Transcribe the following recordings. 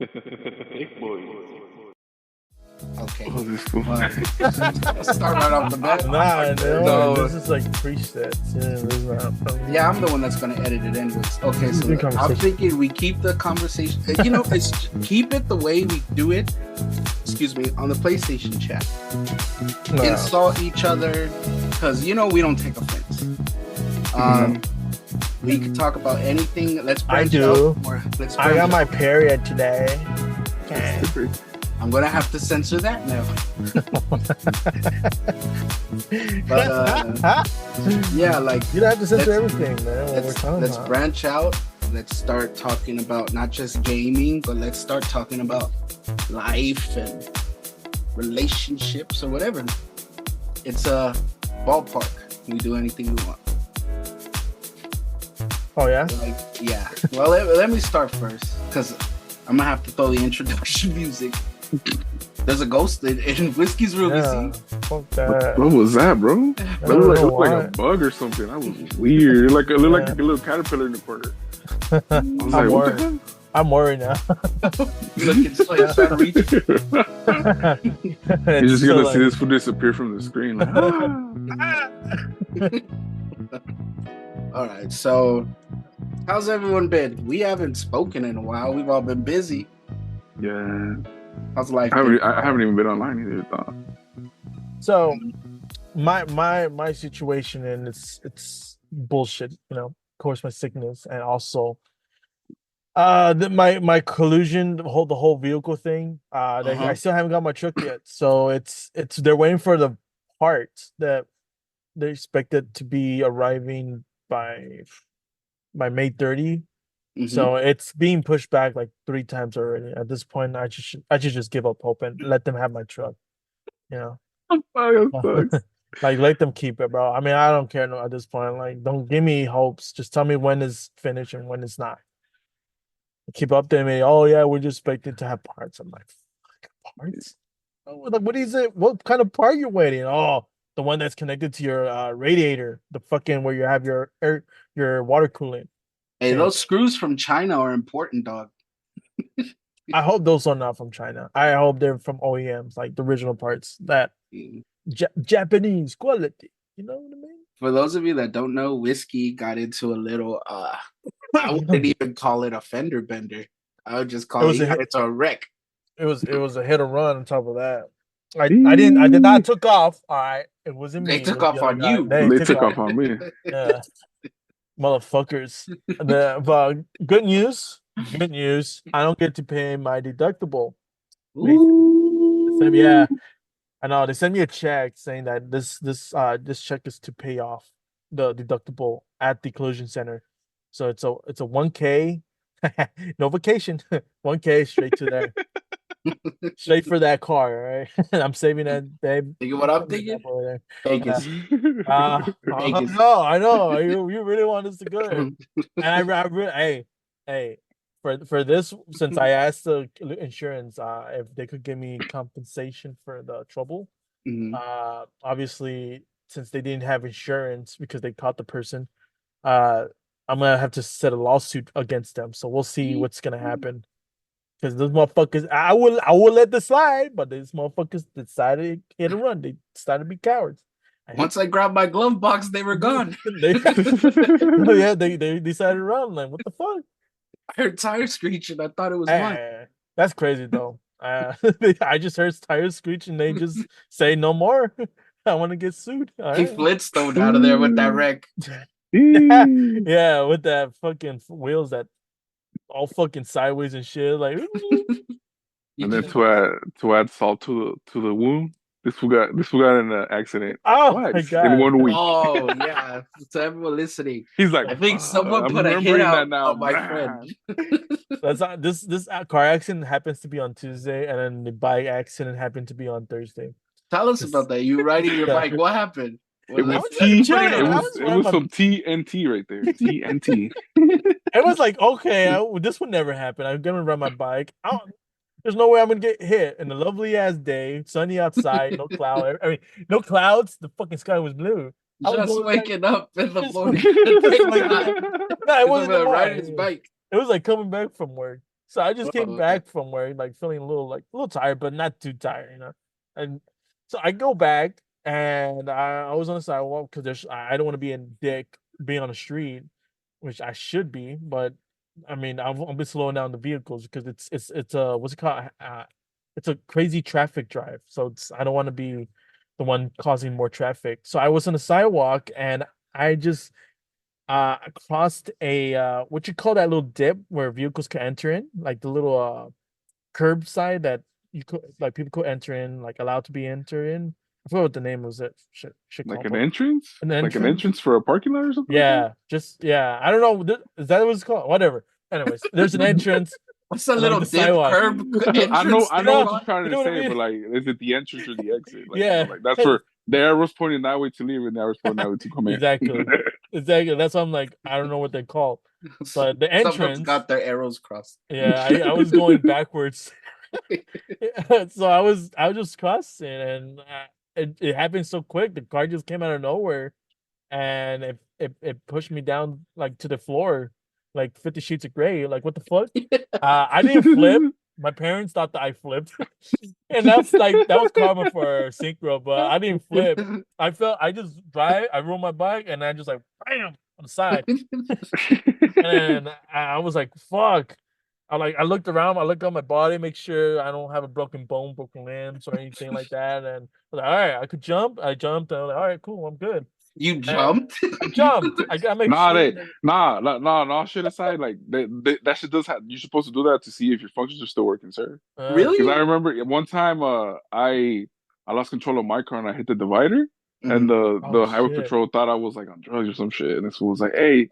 Thicc Boys. Okay. Oh, this fool. Let's start right off the bat. No, this is like presets. Yeah, I'm the one that's gonna edit it anyways. Okay, so I'm thinking we keep the conversation. It's keep it the way we do it. Excuse me, on the PlayStation chat. Insult each other, because we don't take offense. We can talk about anything. Let's branch out. I got my period today. Okay. I'm gonna have to censor that now. But yeah, like you don't have to censor everything, man. Let's branch out. Let's start talking about not just gaming, but let's start talking about life and relationships or whatever. It's a ballpark. We do anything we want. Oh yeah. Yeah. Well, let me start first, because I'm gonna have to throw the introduction music. There's a ghost in Whiskey's room. Yeah, fuck that. What was that, bro? That looked like a bug or something. That was weird. It looked like a little caterpillar in the corner. I was like, what the hell? I'm worried now. Look, it's like trying to reach. You're just gonna see this food disappear from the screen. Like, All right, so how's everyone been? We haven't spoken in a while. We've all been busy. Yeah. How's life? I haven't even been online either. So, my situation, and it's bullshit. Of course, my sickness, and also my collusion, the whole vehicle thing. I still haven't got my truck yet, so it's they're waiting for the parts that they expected to be arriving by May 30. So it's being pushed back like 3 times already. At this point, I should just give up hope and let them have my truck. Like let them keep it, bro. I mean, I don't care at this point. Like, don't give me hopes. Just tell me when it's finished and when it's not. Keep updating me. Oh yeah, we're just expected to have parts. I'm like, parts? Like, what is it? What kind of part you're waiting? Oh, the one that's connected to your radiator, the fucking where you have your water cooling. Hey, those screws from China are important, dog. I hope those are not from China. I hope they're from OEMs, like the original parts, that Japanese quality. You know what I mean? For those of you that don't know, Whiskey got into a little, I wouldn't even call it a fender bender. I would just call it a wreck. It was a hit or run on top of that. I did not took off. All right. It wasn't me. They took off on you. They took off on me. Yeah. Motherfuckers. But good news. I don't get to pay my deductible. Yeah, I know. They sent me a check saying that this check is to pay off the deductible at the collision center. So it's a 1K, no vacation, 1K straight to there. Straight for that car, right? I'm saving that, babe. Think what I'm thinking? Vegas. I know. You really want us to go there. And I really, hey, for this, since I asked the insurance if they could give me compensation for the trouble, obviously, since they didn't have insurance because they caught the person, I'm gonna have to set a lawsuit against them. So we'll see what's gonna happen. Because those motherfuckers, I will let this slide, but these motherfuckers decided to hit and run. They decided to be cowards. Once I grabbed my glove box, they were gone. they decided to run. Like, what the fuck? I heard tires screeching. I thought it was mine. That's crazy, though. I just heard tires screeching. They just say no more. I want to get sued. He Flintstone out of there with that wreck. Yeah, with that fucking wheels that all fucking sideways and shit, like. And then to add salt to the wound, this fool got in an accident. My God. In 1 week. Oh yeah. So everyone listening, he's like, I think someone put a hit out on my friend. That's not, this car accident happens to be on Tuesday, and then the bike accident happened to be on Thursday. Tell us about that. You riding your bike? What happened? It was some TNT right there. TNT. It was like, okay, this would never happen. I'm gonna ride my bike. There's no way I'm gonna get hit. In a lovely ass day, sunny outside, no cloud. I mean, no clouds. The fucking sky was blue. Just waking up in the morning. No, it wasn't riding his bike. It was like coming back from work. So I just Oh, came okay. back from work, like feeling a little tired, but not too tired, you know. And so I go back, and I was on the sidewalk because I don't want to be in dick being on the street, which I should be, but I mean I've been slowing down the vehicles because it's a what's it called? It's a crazy traffic drive, so I don't want to be the one causing more traffic. So I was on the sidewalk, and I just crossed a what you call that little dip where vehicles can enter in, like the little curbside that you could like people could enter in, like allowed to be enter in. I forgot what the name was. It shit Like called, an but entrance, an like an entrance. entrance for a parking lot or something like that. Yeah, just yeah. I don't know. Is that what it's called? Whatever. Anyways, there's an entrance What's a along little the dip sidewalk. curb entrance I You know thing? what know, you're trying you to know what I say, mean? but like, is it the entrance or the exit? Like, Yeah. like that's where the arrow's pointing that way to leave, and the arrow's pointing that way to come in. Exactly. Exactly. That's why I'm like, I don't know what they call, but the Someone's entrance. got their arrows crossed. Yeah, I was going backwards. So I was just crossing, and it happened so quick. The car just came out of nowhere, and it pushed me down like to the floor, like 50 Sheets of Gray. Like what the fuck? I didn't flip. My parents thought that I flipped, and that was karma for synchro. But I didn't flip. I just drive. I rode my bike, and I just like bam on the side, and I was like fuck. I looked around. I looked on my body, make sure I don't have a broken bone, broken limbs, or anything like that. And I was like, all right, I could jump. I jumped. And I was like, all right, cool, I'm good. You And jumped? I jumped. I gotta make Nah, sure. nah. Shit aside, like that shit does have. You're supposed to do that to see if your functions are still working, sir. Because I Really? remember one time, I lost control of my car and I hit the divider, and Mm. Oh the highway shit! patrol thought I was like on drugs or some shit, and this fool was like, "Hey,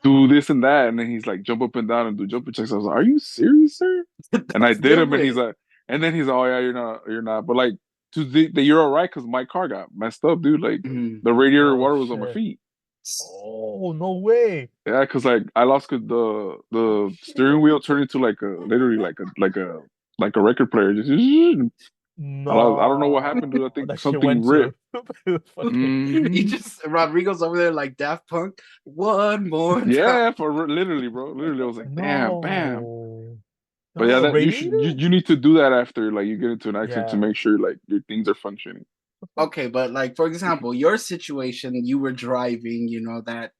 do this and that," and then he's like, "Jump up and down and do jumping checks." I was like, "Are you serious, sir?" And I Let's did do him, it. and then he's like, "Oh yeah, you're not," but like, you're all right because my car got messed up, dude. Like Mm. the radiator Oh water was on my shit! feet. Oh no way! Yeah, because like I lost the steering wheel turned into like a literally like a record player. Just I lost. I don't know what No, happened, dude. I think that shit something went to ripped. fucking. You Hmm. just Rodrigo's over there like Daft Punk. One more time. Yeah, literally, bro. Literally, I was like, damn, bam. No, But yeah, no that radiator. you need to do that after like you get into an accident to Yeah. make sure like your things are functioning. Okay, but like for example, your situation, you were driving, It's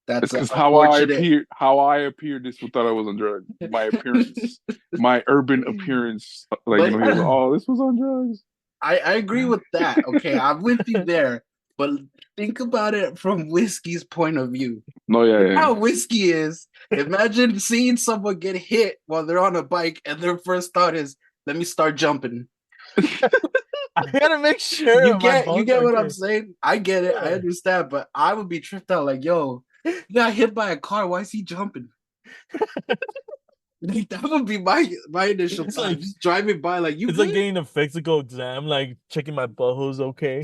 that's because unfortunate. how I appeared. This fool thought I was on drugs. My appearance, my urban appearance. Like But he was, oh, this was on drugs. I agree with that. Okay, I'm with you there. But think about it from Whiskey's point of view. No, You know yeah, how Whiskey is. Imagine seeing someone get hit while they're on a bike and their first thought is, let me start jumping. yeah. I gotta make You sure my get you bones get are what I'm okay. saying? I get it, I Yeah. understand, but I would be tripped out like, yo, he got hit by a car, why is he jumping? Like that would be my initial It's thought. like Just driving by like you it's like good? getting a physical exam, like checking my butthole's okay.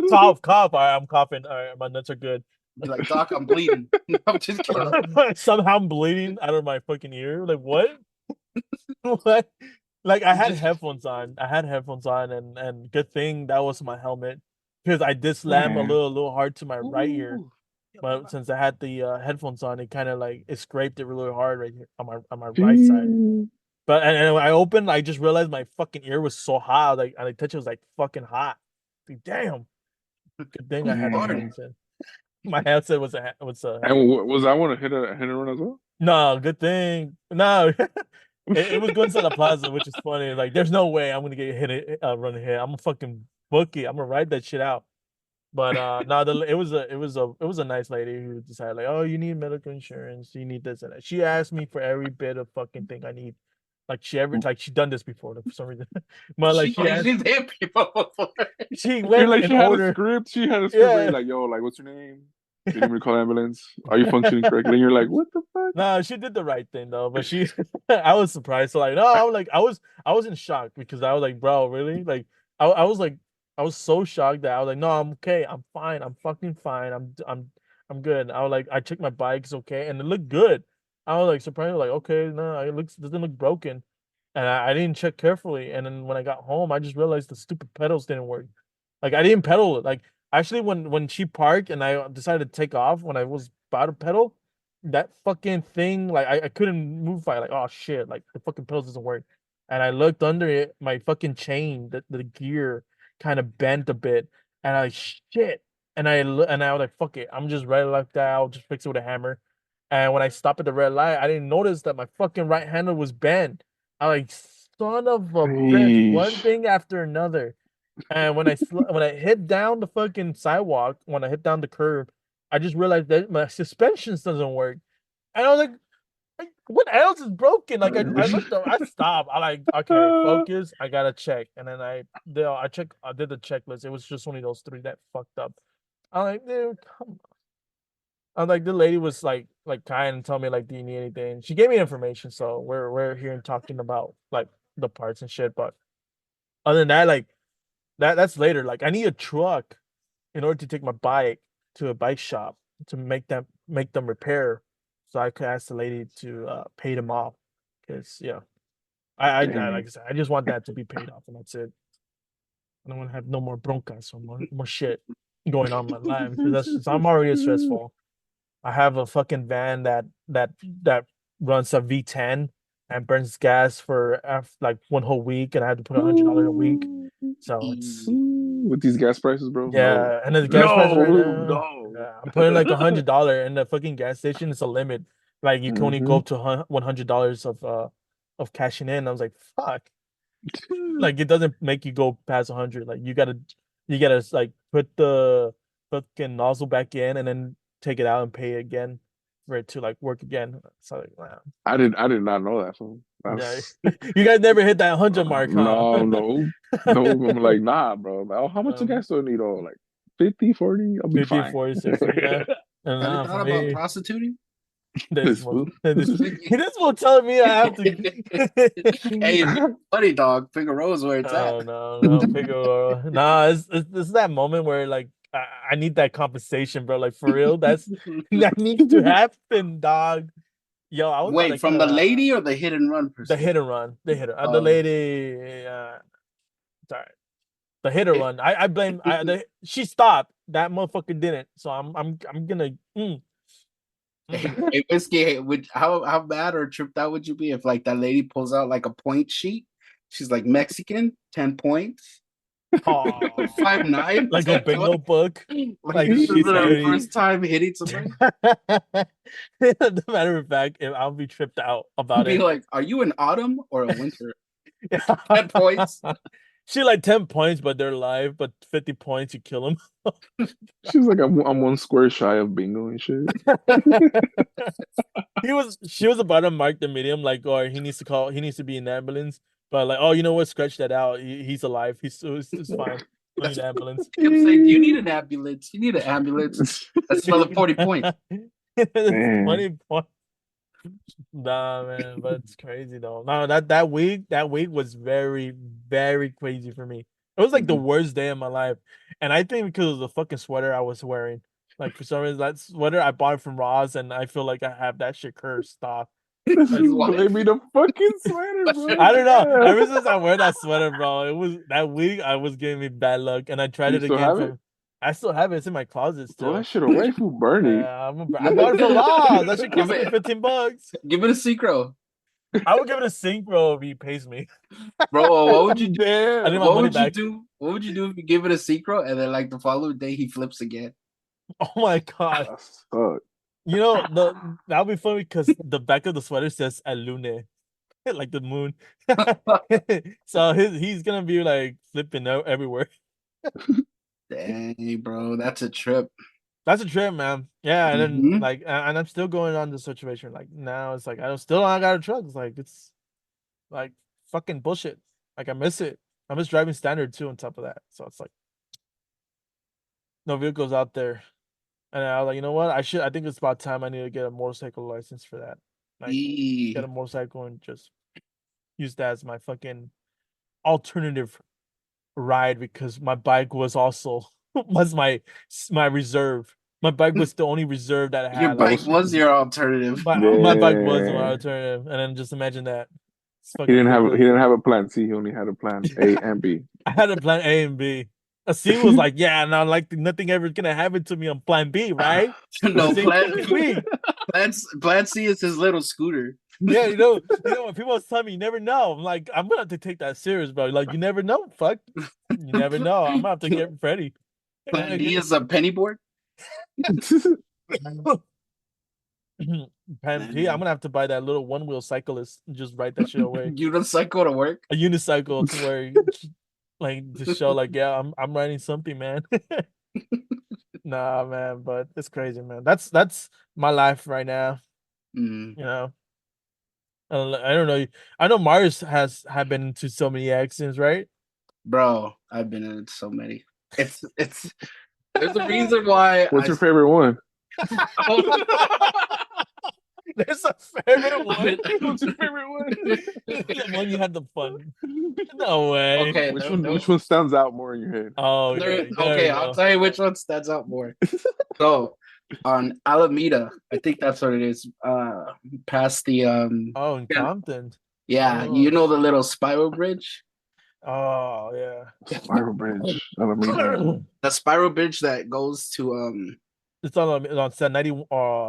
Cough. All right, I'm coughing. All right, my nuts are good. Be like, Doc, I'm bleeding. I'm just kidding. Somehow I'm bleeding out of my fucking ear. Like what? What? Like I had Just headphones on. I had headphones on, and good thing that was my helmet because I did slam Man. a little hard to my right ear. ooh. But since I had the headphones on, it kind of like it scraped it really hard right here on my right side. Gee. But and when I opened, I just realized my fucking ear was so hot. Like and I touched it was like fucking hot. Like, damn. Good thing I had the Man. headset. My headset was a And helmet. was that one a hit and run as well? No, good thing. No, it was going to the plaza, which is funny. Like, there's no way I'm gonna get hit, run hit. I'm a fucking bookie. I'm gonna ride that shit out. But no, it was a nice lady who decided like, oh, you need medical insurance, you need this and that. She asked me for every bit of fucking thing I need. Like she done this before like, for some reason. But like she asked, She's hit people before. she You're went like in she had a order. script. She had a script ready, Yeah. like, yo, like, what's your name? Do you need me to call an ambulance? Are you functioning correctly? And you're like, what the fuck? No, she did the right thing though, but she I was surprised. So like, no, I was in shock because I was like, bro, really? Like I was like I was so shocked that I was like, no, I'm okay, I'm fine, I'm fucking fine, I'm good. I was like, I checked my bike, it's okay, and it looked good. I was like surprised, like, okay, no, it looks doesn't look broken. And I didn't check carefully. And then when I got home, I just realized the stupid pedals didn't work. Like I didn't pedal it. Like actually when she parked and I decided to take off when I was about to pedal, that fucking thing, like I couldn't move. Like, oh shit, like the fucking pedals doesn't work. And I looked under it, my fucking chain, the gear kind of bent a bit, and I shit. And I was like, fuck it, I'm just ready like that. I'll just fix it with a hammer. And when I stopped at the red light, I didn't notice that my fucking right handle was bent. I like, son of a bitch, one Yeesh. thing after another. And when I hit down the fucking sidewalk, when I hit down the curb, I just realized that my suspensions doesn't work. And I was like, what else is broken? Like I looked up, I stopped. I like, okay, focus. I gotta check. And then I did the checklist. It was just only those three that fucked up. I'm like, dude, come on. I'm like, the lady was like kind and tell me like, do you need anything? She gave me information, so we're here and talking about like the parts and shit. But other than that, like that's later. Like I need a truck in order to take my bike to a bike shop to make them repair, so I could ask the lady to pay them off. Because yeah, I like Dang. I said, I just want that to be paid off, and that's it. I don't want to have no more broncas or more shit going on in my life because that's just, I'm already stressful. I have a fucking van that runs a V10 and burns gas for like one whole week, and I had to put $100 a week. So it's Ooh, with these gas prices, bro. No, yeah, and the gas prices right no, now. no. Yeah, I'm putting like $100 in the fucking gas station. It's a limit. Like you can only go Hmm. up to $100 of cashing in. I was like, fuck. Like it doesn't make you go past 100. Like you gotta like put the fucking nozzle back in and then take it out and pay again for it to like work again. So like, wow. I did not know that. So Yeah, that's you guys never hit that 100 mark, huh? no, no, no. I'm like, nah, bro. Like, oh, how much the um, got? Do I need? Oh, like 50, 40? I'll be 50, fine. 40, 60, yeah. And Have you for thought about me, prostituting? this This one, fool. this one telling me I have to. Hey, if you're funny dog, Figueroa's where it's at. Oh no, no, Figaro. Nah, it's that moment where like I need that compensation, bro. Like for real, that needs to happen, dog. Yo, I was about Wait, to from the lady or the hit and run the person? hit and run, the hitter, the Oh, lady. Sorry, the hit and run. I blame. She stopped. That motherfucker didn't. So I'm gonna. hey, whiskey. Hey, would how mad or tripped out would you be if like that lady pulls out like a point sheet? She's like Mexican, 10 points. Oh, 5'9", like a 10 bingo points. book. Like Like this she's isn't her already. first time hitting somebody. As a matter of fact, if I'll be tripped out about Be it. like, are you an autumn or a winter? 10 points. She like 10 points, but they're live. But 50 points, you kill them. She's like, I'm one square shy of bingo and shit. She was about to mark the medium, like, or he needs to be in ambulance. But like, oh, you know what? Scratch that out. He's alive. It's fine. Don't need That's ambulance. what I'm saying. Do you need an ambulance? You need an ambulance. That's another 40 points. It's Man. 20 points. Nah, man, but it's crazy though. No, that week was very, very crazy for me. It was like the Mhm. worst day of my life, and I think because of the fucking sweater I was wearing. Like for some reason, that sweater I bought it from Ross, and I feel like I have that shit cursed. Stop. This Like, is Why? blaming the fucking sweater, I don't know. bro. Ever since I wear that sweater, bro, it was that week I was giving me bad luck, and I tried You it still again have it? from. I still have it. It's in my closet Throw that still. shit away, fool. Burn it. I bought it from Ross. That should give cost me it, $15. give it a synchro, I would give it a sync, bro, if he pays me. bro. What would you do? I need Damn. my What money would you back. do? What would you do if you give it a synchro and then like the following day he flips again? Oh my god. That suck. You know, that'll be funny because the back of the sweater says Alune, like the moon. So he's gonna be like flipping out everywhere. Dang, bro, that's a trip. That's a trip, man. Yeah, and then Hmm. like and I'm still going on the situation. Like now it's like I got a truck. It's like it's like fucking bullshit. Like I miss it. I miss driving standard too on top of that. So it's like no vehicles out there. And I was like, you know what? I think it's about time I need to get a motorcycle license for that. Like, get a E. motorcycle and just use that as my fucking alternative ride because my bike was also was my reserve. My bike was the only reserve that I Your had. That Like bike was was your alternative. my bike was my damn. alternative, and then just imagine that. It's fucking He ridiculous. didn't have a plan C. He only had a plan A and B. I had a plan A and B. A C was like, yeah, now like nothing ever gonna happen to me on plan B, right? No Sink plan or B. swim. Plan C is his little scooter. Yeah, when people tell me you never know, I'm like, I'm gonna have to take that serious, bro. Like, you never know, fuck. You never know. I'm gonna have to get ready. Plan D is a penny board. Plan P, I'm gonna have to buy that little one wheel cyclist and just ride that shit away. Unicycle to work. A unicycle to where, like, to show, like, yeah, I'm riding something, man. Nah, man, but it's crazy, man. That's my life right now. Mm. You know, I don't know. I know Mars have been into so many accidents, right? Bro, I've been in so many. It's there's a reason why. What's your favorite one? There's a favorite one. What's your favorite one? The one you had the fun. No way. Okay, Which one stands out more in your head? Oh, yeah. Okay, I'll tell you which one stands out more. So on Alameda, I think that's what it is. Past the Oh, in Compton. yeah, Oh, you know the little spiral bridge? Oh, yeah. Spiral Bridge. Alameda. The spiral bridge that goes to It's on set 91.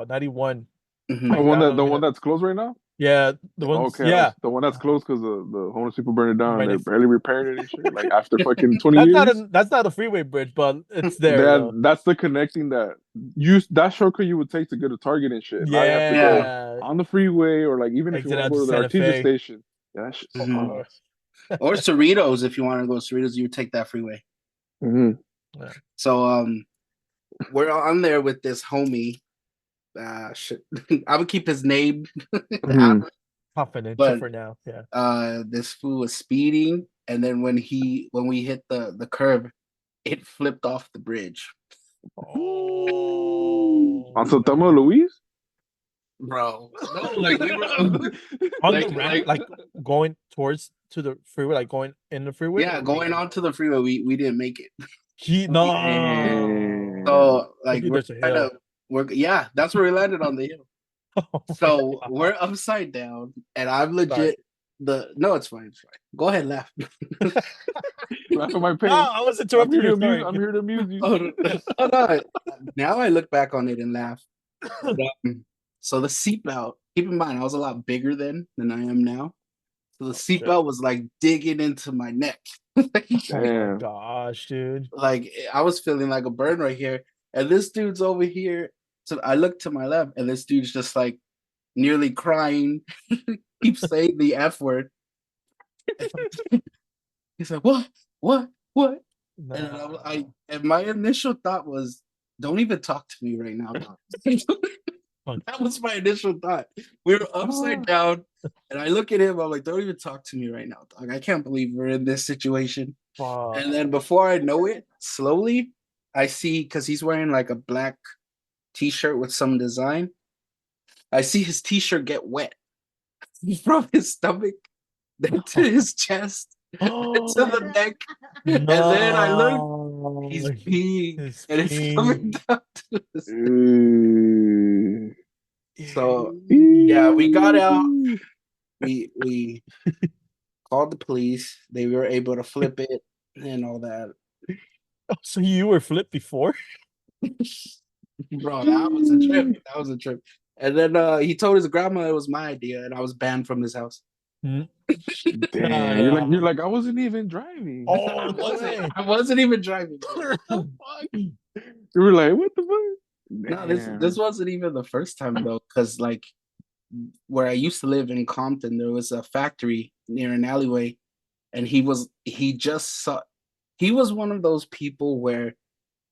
mhm. The Like one down the Alameda. one that's closed right now? Yeah, the ones. Okay, Yeah, the one that's closed because the homeless people burned it down. Right, They're if- barely repairing it and shit. Like after fucking 20 that's years. not a freeway bridge, but it's there though. That's the connecting that shortcut you would take to go to Target and shit. Now you have to go Yeah, on the freeway or like even if you exit want to out go to to the Santa Artesia Fe. station. Yeah, that shit's Mhm. Oh, Or Cerritos if you want to go Cerritos, you would take that freeway. hmm So we're on there with this homie. Shit. I would keep his name hmm confidential but for now. Yeah. this fool was speeding, and then when we hit the curb, it flipped off the bridge. Oh, On Santama Luis? Bro, no, like we were on the ramp, like going towards to the freeway, like going in the freeway. yeah, going onto the freeway, we didn't make it. No. So like Maybe there's a hill. yeah, that's where we landed on the hill. Oh my So God. we're upside down, and I'm legit no, it's fine, it's fine. Go ahead, laugh. Laugh at my pain. No, I was interrupting you. Sorry. I'm here to amuse you. Oh, no. Now I look back on it and laugh. But, so the seatbelt, keep in mind, I was a lot bigger then than I am now. So the seatbelt was like digging into my neck. Oh my Damn. gosh, dude. Like I was feeling like a burn right here. And this dude's over here. So I look to my left, and this dude's just like nearly crying, keeps saying the F word. He's like, what? No. And my initial thought was, don't even talk to me right now, dog. That was my initial thought. We were upside down, and I look at him. I'm like, don't even talk to me right now, dog. I can't believe we're in this situation. And then before I know it, slowly, I see, because he's wearing like a black t-shirt with some design. I see his t-shirt get wet from his stomach then to his chest. To the neck, and then I look, he's peeing, and it's coming down to his So yeah, we got out. We called the police. They were able to flip it and all that. So you were flipped before? Bro, that was a trip. That was a trip. And then he told his grandma it was my idea, and I was banned from his house. Damn, Yeah. you're like I wasn't even driving. Oh, I wasn't even driving. You were like, what the fuck? No, Damn. this wasn't even the first time though, because like where I used to live in Compton, there was a factory near an alleyway, and he was one of those people where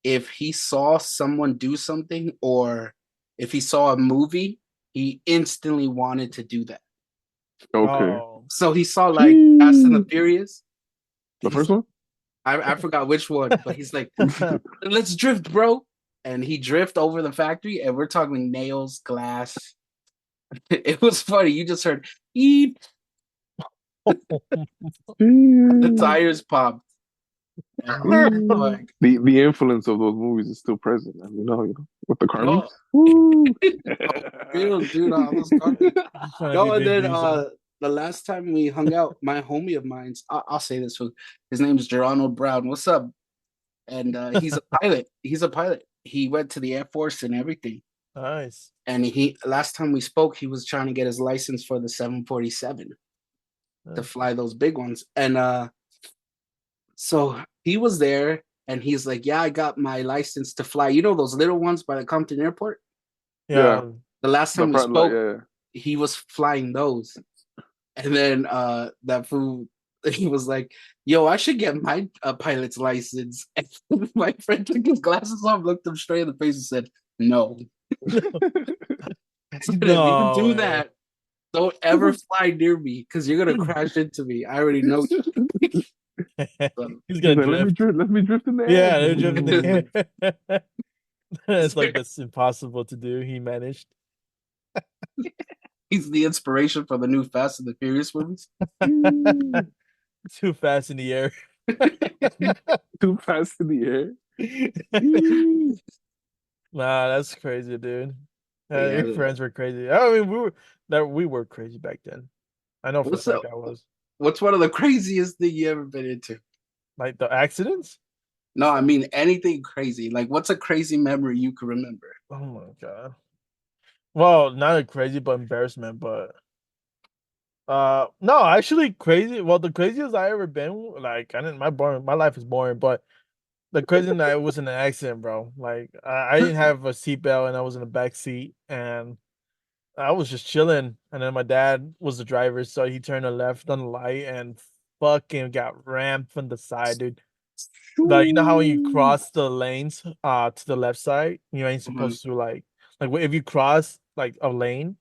if he saw someone do something or if he saw a movie, he instantly wanted to do that. Okay. So he saw like Fast and the Furious. The first one? I forgot which one, but he's like, let's drift, bro. And he drift over the factory, and we're talking nails, glass. It was funny. You just heard eep. The tires popped. Like, the influence of those movies is still present, man. You know, with the car no, real dude, I was garbage. No, and then the last time we hung out, my homie of mine, I'll say this, his name's Geronimo Brown. What's up? And he's a pilot. He's a pilot. He went to the Air Force and everything. Nice. And last time we spoke, he was trying to get his license for the 747 to fly those big ones. And so he was there and he's like, yeah, I got my license to fly. You know those little ones by the Compton Airport? Yeah. Yeah. The last The time we front, like, spoke, yeah. he was flying those. And then that fool, he was like, yo, I should get my pilot's license. And my friend took his glasses off, looked him straight in the face and said, no. I said, if you No do way. that, don't ever fly near me because you're gonna crash into me. I already know. So, He's He's gonna like, drift. let me drift in the air. Yeah, they're drifting the air. It's like that's impossible to do. He managed. he's the inspiration for the new Fast and the Furious movies. Too fast in the air. Too fast in the air. Nah, that's crazy, dude. Your Yeah. friends were crazy. I mean, we were crazy back then. I know for a What's the, fact I was. what's one of the craziest thing you ever been into? Like the accidents? No, I mean anything crazy. Like, what's a crazy memory you can remember? Oh my god. Well, not a crazy but embarrassment, but no, actually crazy. Well, the craziest I ever been, like I didn't my life is boring, but the crazy that it was in an accident, bro. Like I didn't have a seatbelt and I was in the back seat and I was just chilling, and then my dad was the driver, so he turned a left on the light and fucking got rammed from the side, dude. You know how when you cross the lanes to the left side, you ain't Mhm, supposed to like if you cross like a lane,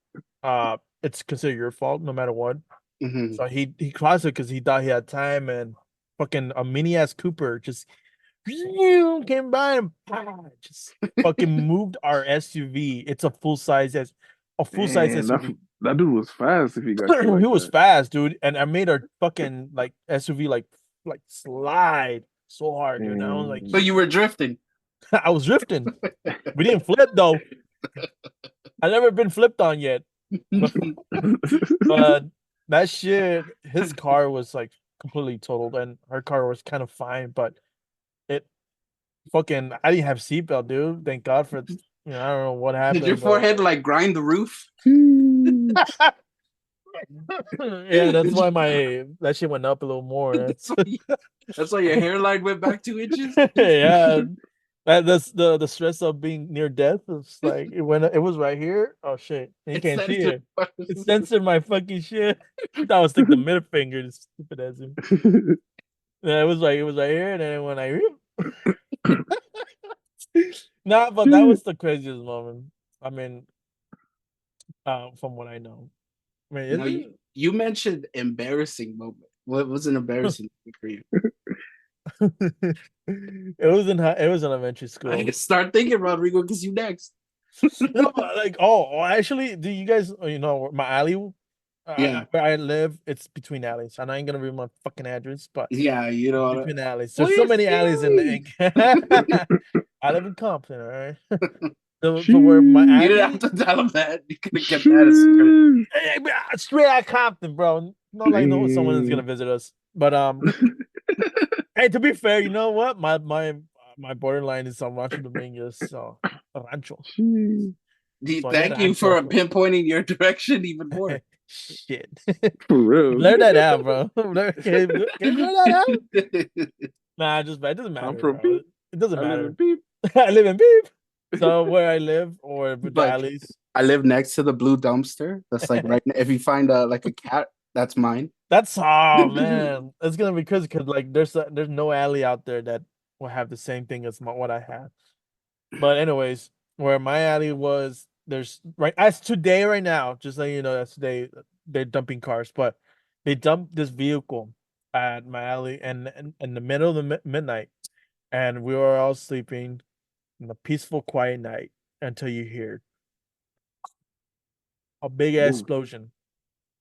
it's considered your fault no matter what. mhm. So he crossed it because he thought he had time, and fucking a mini ass Cooper just came by and just fucking moved our SUV. It's a full size Man, SUV. that dude was fast if he got you He like was that. fast, dude, and I made our fucking like SUV like slide so hard, dude. And I was like, So you were drifting. I was drifting. We didn't flip though. I never been flipped on yet. But that shit, his car was like completely totaled, and her car was kind of fine, but it fucking I didn't have seatbelt, dude. Thank God for I don't know what Did your happened, but forehead like grind the roof? yeah, that's why my that shit went up a little more. That's why your hairline went back 2 inches. Yeah. That's the stress of being near death. It's like it was right here. Oh shit. And you It's can't see censored. it. It censored my fucking shit. That was like the middle finger, this stupid ass him. Yeah, it was right here, and then when I nah, but that was the craziest moment. I mean, from what I know. I mean, Now is it? you mentioned embarrassing moment. What was an embarrassing moment for you? It was in elementary I school. start thinking, Rodrigo, because you next. No, but like, actually, do you guys, my alley, Yeah, where I live, it's between alleys. And I ain't gonna read my fucking address, but yeah, you it's know. between alleys. There's so Which many alleys in alley? the. I live in Compton, all right. So where my Sheesh. You didn't have alley, to tell him that. You could have kept that a secret. Sheesh. hey, straight out Compton, bro. Not like no someone is gonna Dang. visit us, but hey, to be fair, you know what? My borderline is on Rancho Dominguez, so Rancho. Sheesh. So yeah, Thank you Rancho. for pinpointing your direction even more. Shit. For real. Blur that out, bro. Can you blur that out? Nah, it doesn't I'm matter, from bro. Peep. It doesn't I live in matter. Peep. I live in Beep. So where I live or with the But alleys. I live next to the blue dumpster. That's like right. If you find like a cat, that's mine. That's oh man. It's gonna be crazy because like there's no alley out there that will have the same thing as what I have. But anyways, where my alley was, there's right as today, right now, just so you know, that's today they're dumping cars, but they dumped this vehicle at my alley and in the middle of the midnight, and we were all sleeping in a peaceful, quiet night until you hear a big ass Ooh. explosion,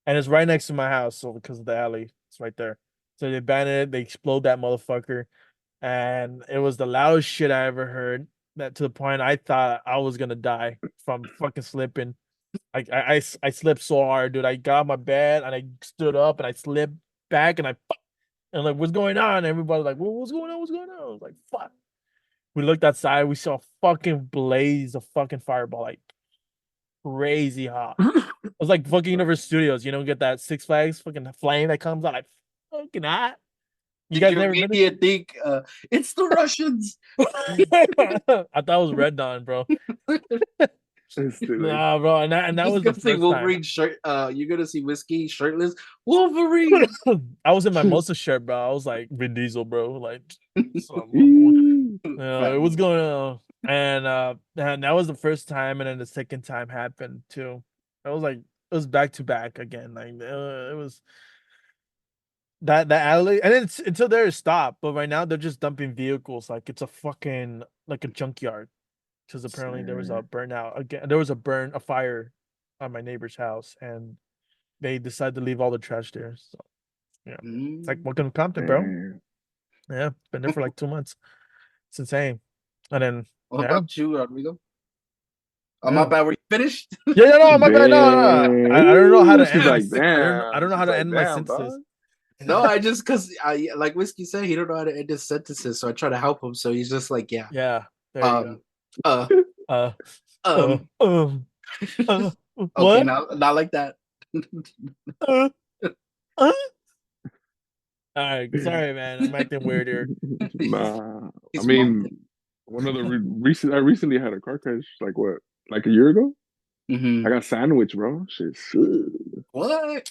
and it's right next to my house, so because of the alley, it's right there. So they abandoned it, they explode that motherfucker, and it was the loudest shit I ever heard. That to the point I thought I was gonna die from fucking slipping. I slipped so hard, dude. I got on my bed and I stood up and I slipped back and like, what's going on? Everybody like, what's going on? What's going on? I was like, fuck. We looked outside, we saw a fucking blaze of fucking fireball, like crazy hot. It was like fucking Universal Studios. You know, get that Six Flags fucking flame that comes out like fucking hot. You Did guys you never been immediately think it's the Russians? I thought it was Red Dawn, bro. It's like, Nah, bro, and that Just was the gonna say first time. Wolverine shirt. You're gonna see Whiskey shirtless. Wolverine. I was in my Mosa shirt, bro. I was like Vin Diesel, bro. Like, it Fat was boy. going on, and that was the first time, and then the second time happened too. It was like it was back to back again. Like it was that alley, and it's until there is stop. But right now they're just dumping vehicles like it's a fucking like a junkyard. Because apparently there was a burnout again. There was a fire on my neighbor's house, and they decided to leave all the trash there. So yeah, it's like welcome to Compton, bro. man. Yeah, been there for like 2 months. It's insane. And then What yeah, about you, Rodrigo? Oh, my yeah. bad. Were you finished? Yeah, no, my bad. No, no. Damn. I don't know how to She's end my like, I don't damn. know how She's to like, end my damn, sentences. dog. No, I just because I like Whiskey said he don't know how to end his sentences, so I try to help him. So he's just like, yeah. Yeah, there you Uh, go. um. Uh, Okay, what? not like that. Uh, uh. All right, sorry, man. I'm acting weird here. Nah. I He's mean, mumbling. one of the recent, I recently had a car crash, like what, like a year ago? I got sandwiched, bro. Shit. What?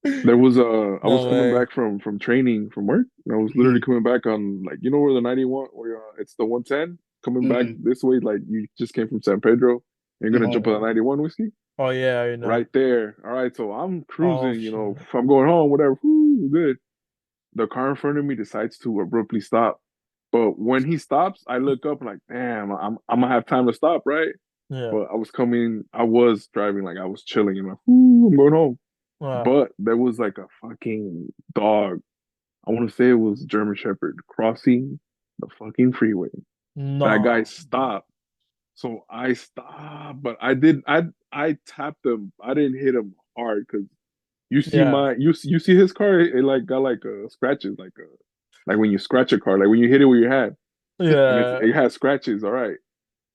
There was I was No coming way. back from training from work. And I was literally coming back on like you know where the 91 where it's the 110 coming back this way like you just came from San Pedro and you're gonna jump on the 91 whiskey Oh yeah, I know. right there. All right, so I'm Oh cruising. You know, shit. if I'm going home, whatever. Whoo, good. The car in front of me decides to abruptly stop. But when he stops, I look up like, damn, I'm gonna have time to stop, right? Yeah. But I was driving like I was chilling and like, I'm going home. Wow. But there was like a fucking dog. I want to say it was German Shepherd crossing the fucking freeway. That guy No. stopped. So I stopped, but I tapped him. I didn't hit him hard because you see Yeah. you see his car. It like got like scratches, like when you scratch a car, like when you hit it with your hand, and Yeah. it has scratches. All right.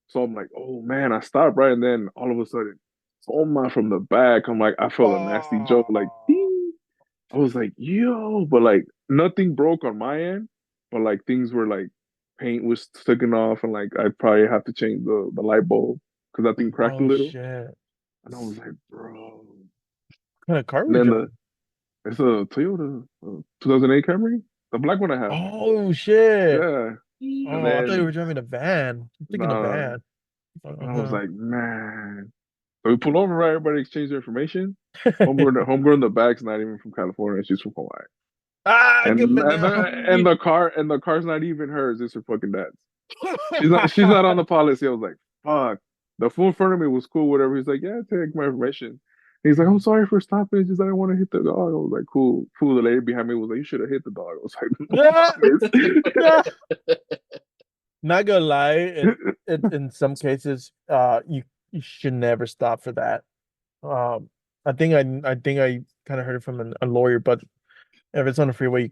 So I'm like, oh man, I stopped right, and then all of a sudden, oh my, from the back, I'm like, I felt a nasty joke, like, Oh. ding. I was like, yo, but like nothing broke on my end, but like things were like paint was sticking off, and like I probably have to change the light bulb because that thing cracked a Oh little, shit. and I was like, bro. What kind of car And were you then driving? it's a Toyota 2008 Camry, the black one I have, Oh shit. yeah. And Oh, I thought you were then driving a van. I'm thinking a van. and I was Uh-huh. like, man. So we pull over, right? Everybody exchange their information. Homegirl in the back's not even from California; she's from Hawaii. Ah, good And man. and the, and the car and the car's not even hers; it's her fucking dad's. She's not on the policy. I was like, fuck. The fool in front of me was cool, whatever. He's like, yeah, take my information. He's like, I'm sorry for stopping. It's just I didn't want to hit the dog. I was like, cool. Fool. The lady behind me was like, you should have hit the dog. I was like, Yeah. no, Yeah. Not gonna lie, miss. in some cases, you should never stop for that. Um, I think I kind of heard it from a lawyer, but if it's on the freeway, you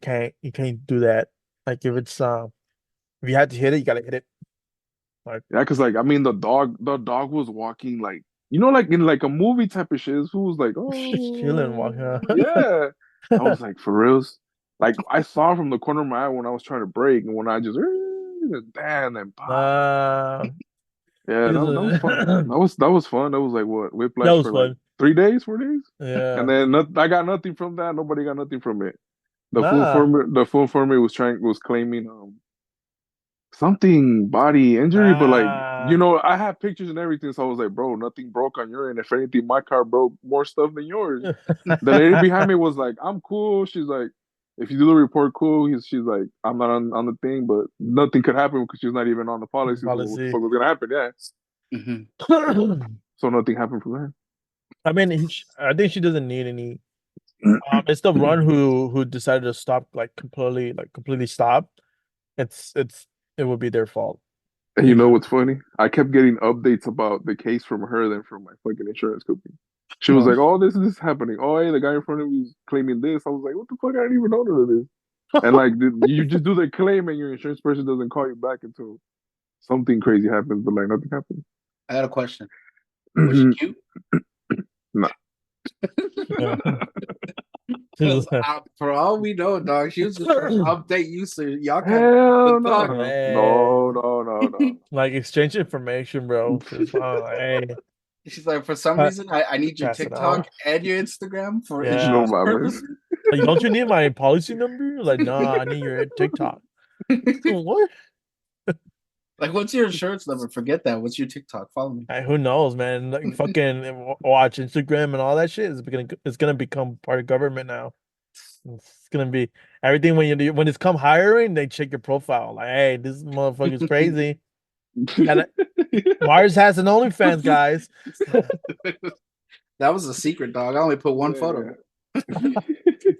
can't do that. Like if you had to hit it, you gotta hit it. Like Yeah, because like I mean the dog was walking like like in like a movie type of shit. This fool was like, just chilling, walking. oh yeah. I was like, for reals? Like I saw from the corner of my eye when I was trying to brake and when I just damn and pop. Uh, Yeah, that was fun. that That was fun. That was like what whiplash was for like fun. 3 days, 4 days? And Yeah. then I got nothing from that. Nobody got nothing from it. Nah. The full firm was claiming something body injury, but like Ah. I have pictures and everything, so I was like, bro, nothing broke on your end. If anything, my car broke more stuff than yours. The lady behind me was like, I'm cool. She's like, if you do the report, cool. She's like, I'm not on the thing, but nothing could happen because she's not even on the policy. So what the Policy. fuck was gonna happen? Yeah. So nothing happened from I mean, I think she doesn't need any. there. It's the run who decided to stop like completely stop. It would be their fault. And you know Usually. what's funny? I kept getting updates about the case from her than from my fucking insurance company. She was Oh. like, "Oh, this is happening. Oh, hey, the guy in front of me is claiming this." I was like, "What the fuck? I didn't even know none of this." And like, you just do the claim, and your insurance person doesn't call you back until something crazy happens. But like, nothing happens. I got a question. Was she cute? Nah. Yeah. For all we know, dog, she was just trying to update you so y'all can Hell talk. no. Hey. No. Like exchange information, bro. Just, hey, She's like, for some reason, I need your pass it on. TikTok and your Instagram for Yeah. No insurance mames. purposes. Like, don't you need my policy number? Like, nah, I need your TikTok. What? Like, what's your insurance number? Forget that. What's your TikTok? Follow me. Hey, who knows, man? Like, fucking watch Instagram and all that shit. It's gonna become part of government now. It's gonna be everything when it's come hiring, they check your profile. Like, hey, this motherfucker's crazy. Mars has an OnlyFans, guys. That was a secret, dog. I only put one photo.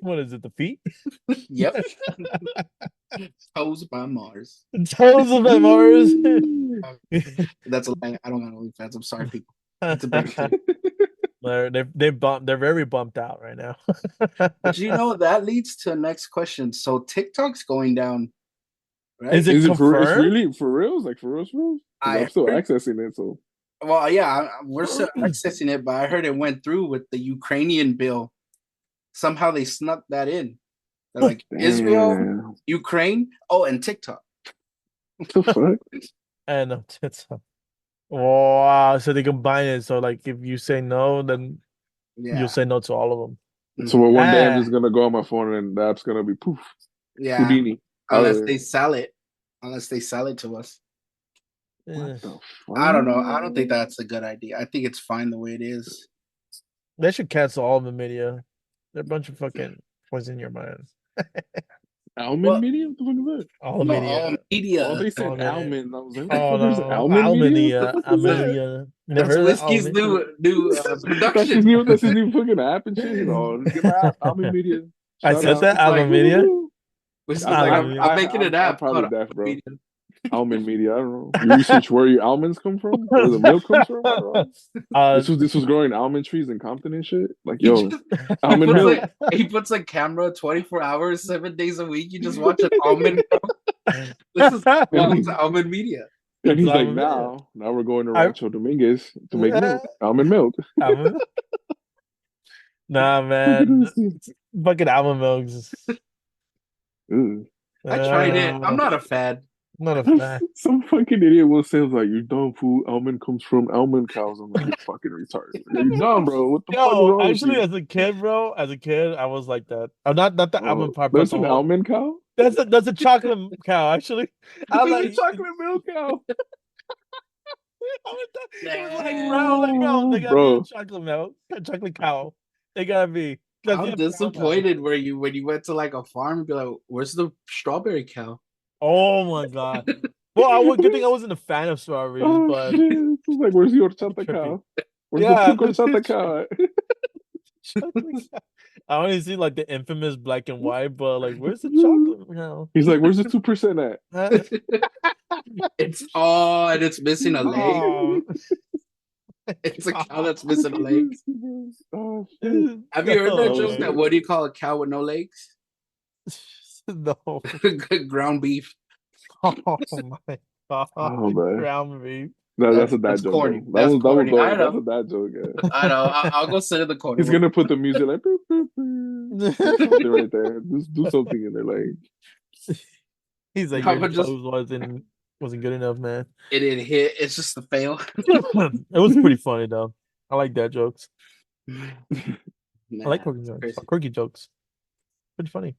What is it? The feet? Yep. Posed by Mars. Toes of Mars. That's a lie. I don't got OnlyFans. I'm sorry, people. It's a big thing. They're very bumped out right now. But you know that leads to the next question. So TikTok's going down, right? Is it for confirmed? really for reals? Like for reals? 'Cause I'm still accessing it. So well, yeah, we're still accessing it, but I heard it went through with the Ukrainian bill. Somehow they snuck that in. They're like Israel, Ukraine, and TikTok. What the fuck? And wow, so they combine it. So like, if you say no, then you'll say no to all of them. So one day I'm just gonna go on my phone and the app's gonna be poof. Yeah. Houdini. Unless they sell it. Unless they sell it to us. What the fuck? I don't know. I don't think that's a good idea. I think it's fine the way it is. They should cancel all of the media. They're a bunch of fucking poison your minds. Almond media? What the fuck is that? All media. All media. Oh, they said almond. I was like, oh no, almond media? media. That's Whiskey's new production. That's his new fucking app and shit. Get my app, almond media. I said that almond media. I'm making an app. I'm probably deaf, bro. Almond media. I don't know. You research where your almonds come from, where the milk comes from. I don't know. This was growing almond trees in Compton and shit. Like, yo, almond milk. He puts a camera 24 hours, 7 days a week. You just watch an almond grow. This is almond media. And he's like, now we're going to Rancho Dominguez to make milk, almond milk. Nah, man, fucking almond milks. I tried it. I'm not a fan. Not a fan. Some fucking idiot will say like, "You dumb fool. Almond comes from almond cows." I'm like, "You're fucking retarded. You dumb, bro. What the fuck is wrong actually, with you?" as a kid, I was like that. I'm not the almond part. That's an almond cow. That's a chocolate cow. Actually, I like a chocolate milk cow. It was like round. They gotta be chocolate milk, chocolate cow. They gotta be. I'm disappointed when you went to like a farm and be like, "Where's the strawberry cow?" Oh my god! Well, good thing I wasn't a fan of strawberries, but shit. It's like, where's the horchata cow? Where's the pink horchata cow? I only see like the infamous black and white, but like, where's the chocolate cow? He's like, where's the 2% at? And it's missing a leg. It's a cow that's missing a leg. Oh, have you heard that joke? That what do you call a cow with no legs? No. Ground beef. Oh my god. Oh, man. Ground beef. No, that's a dad joke. Corny. That's corny. That's a dad joke. Yeah. I know. I'll go sit in the corner. He's gonna put the music like boop, boop, boop. Something right there. Just do something in there, like. He's like, your wasn't good enough, man. It didn't hit. It's just a fail. It was pretty funny though. I like dad jokes. I like quirky jokes. Pretty funny.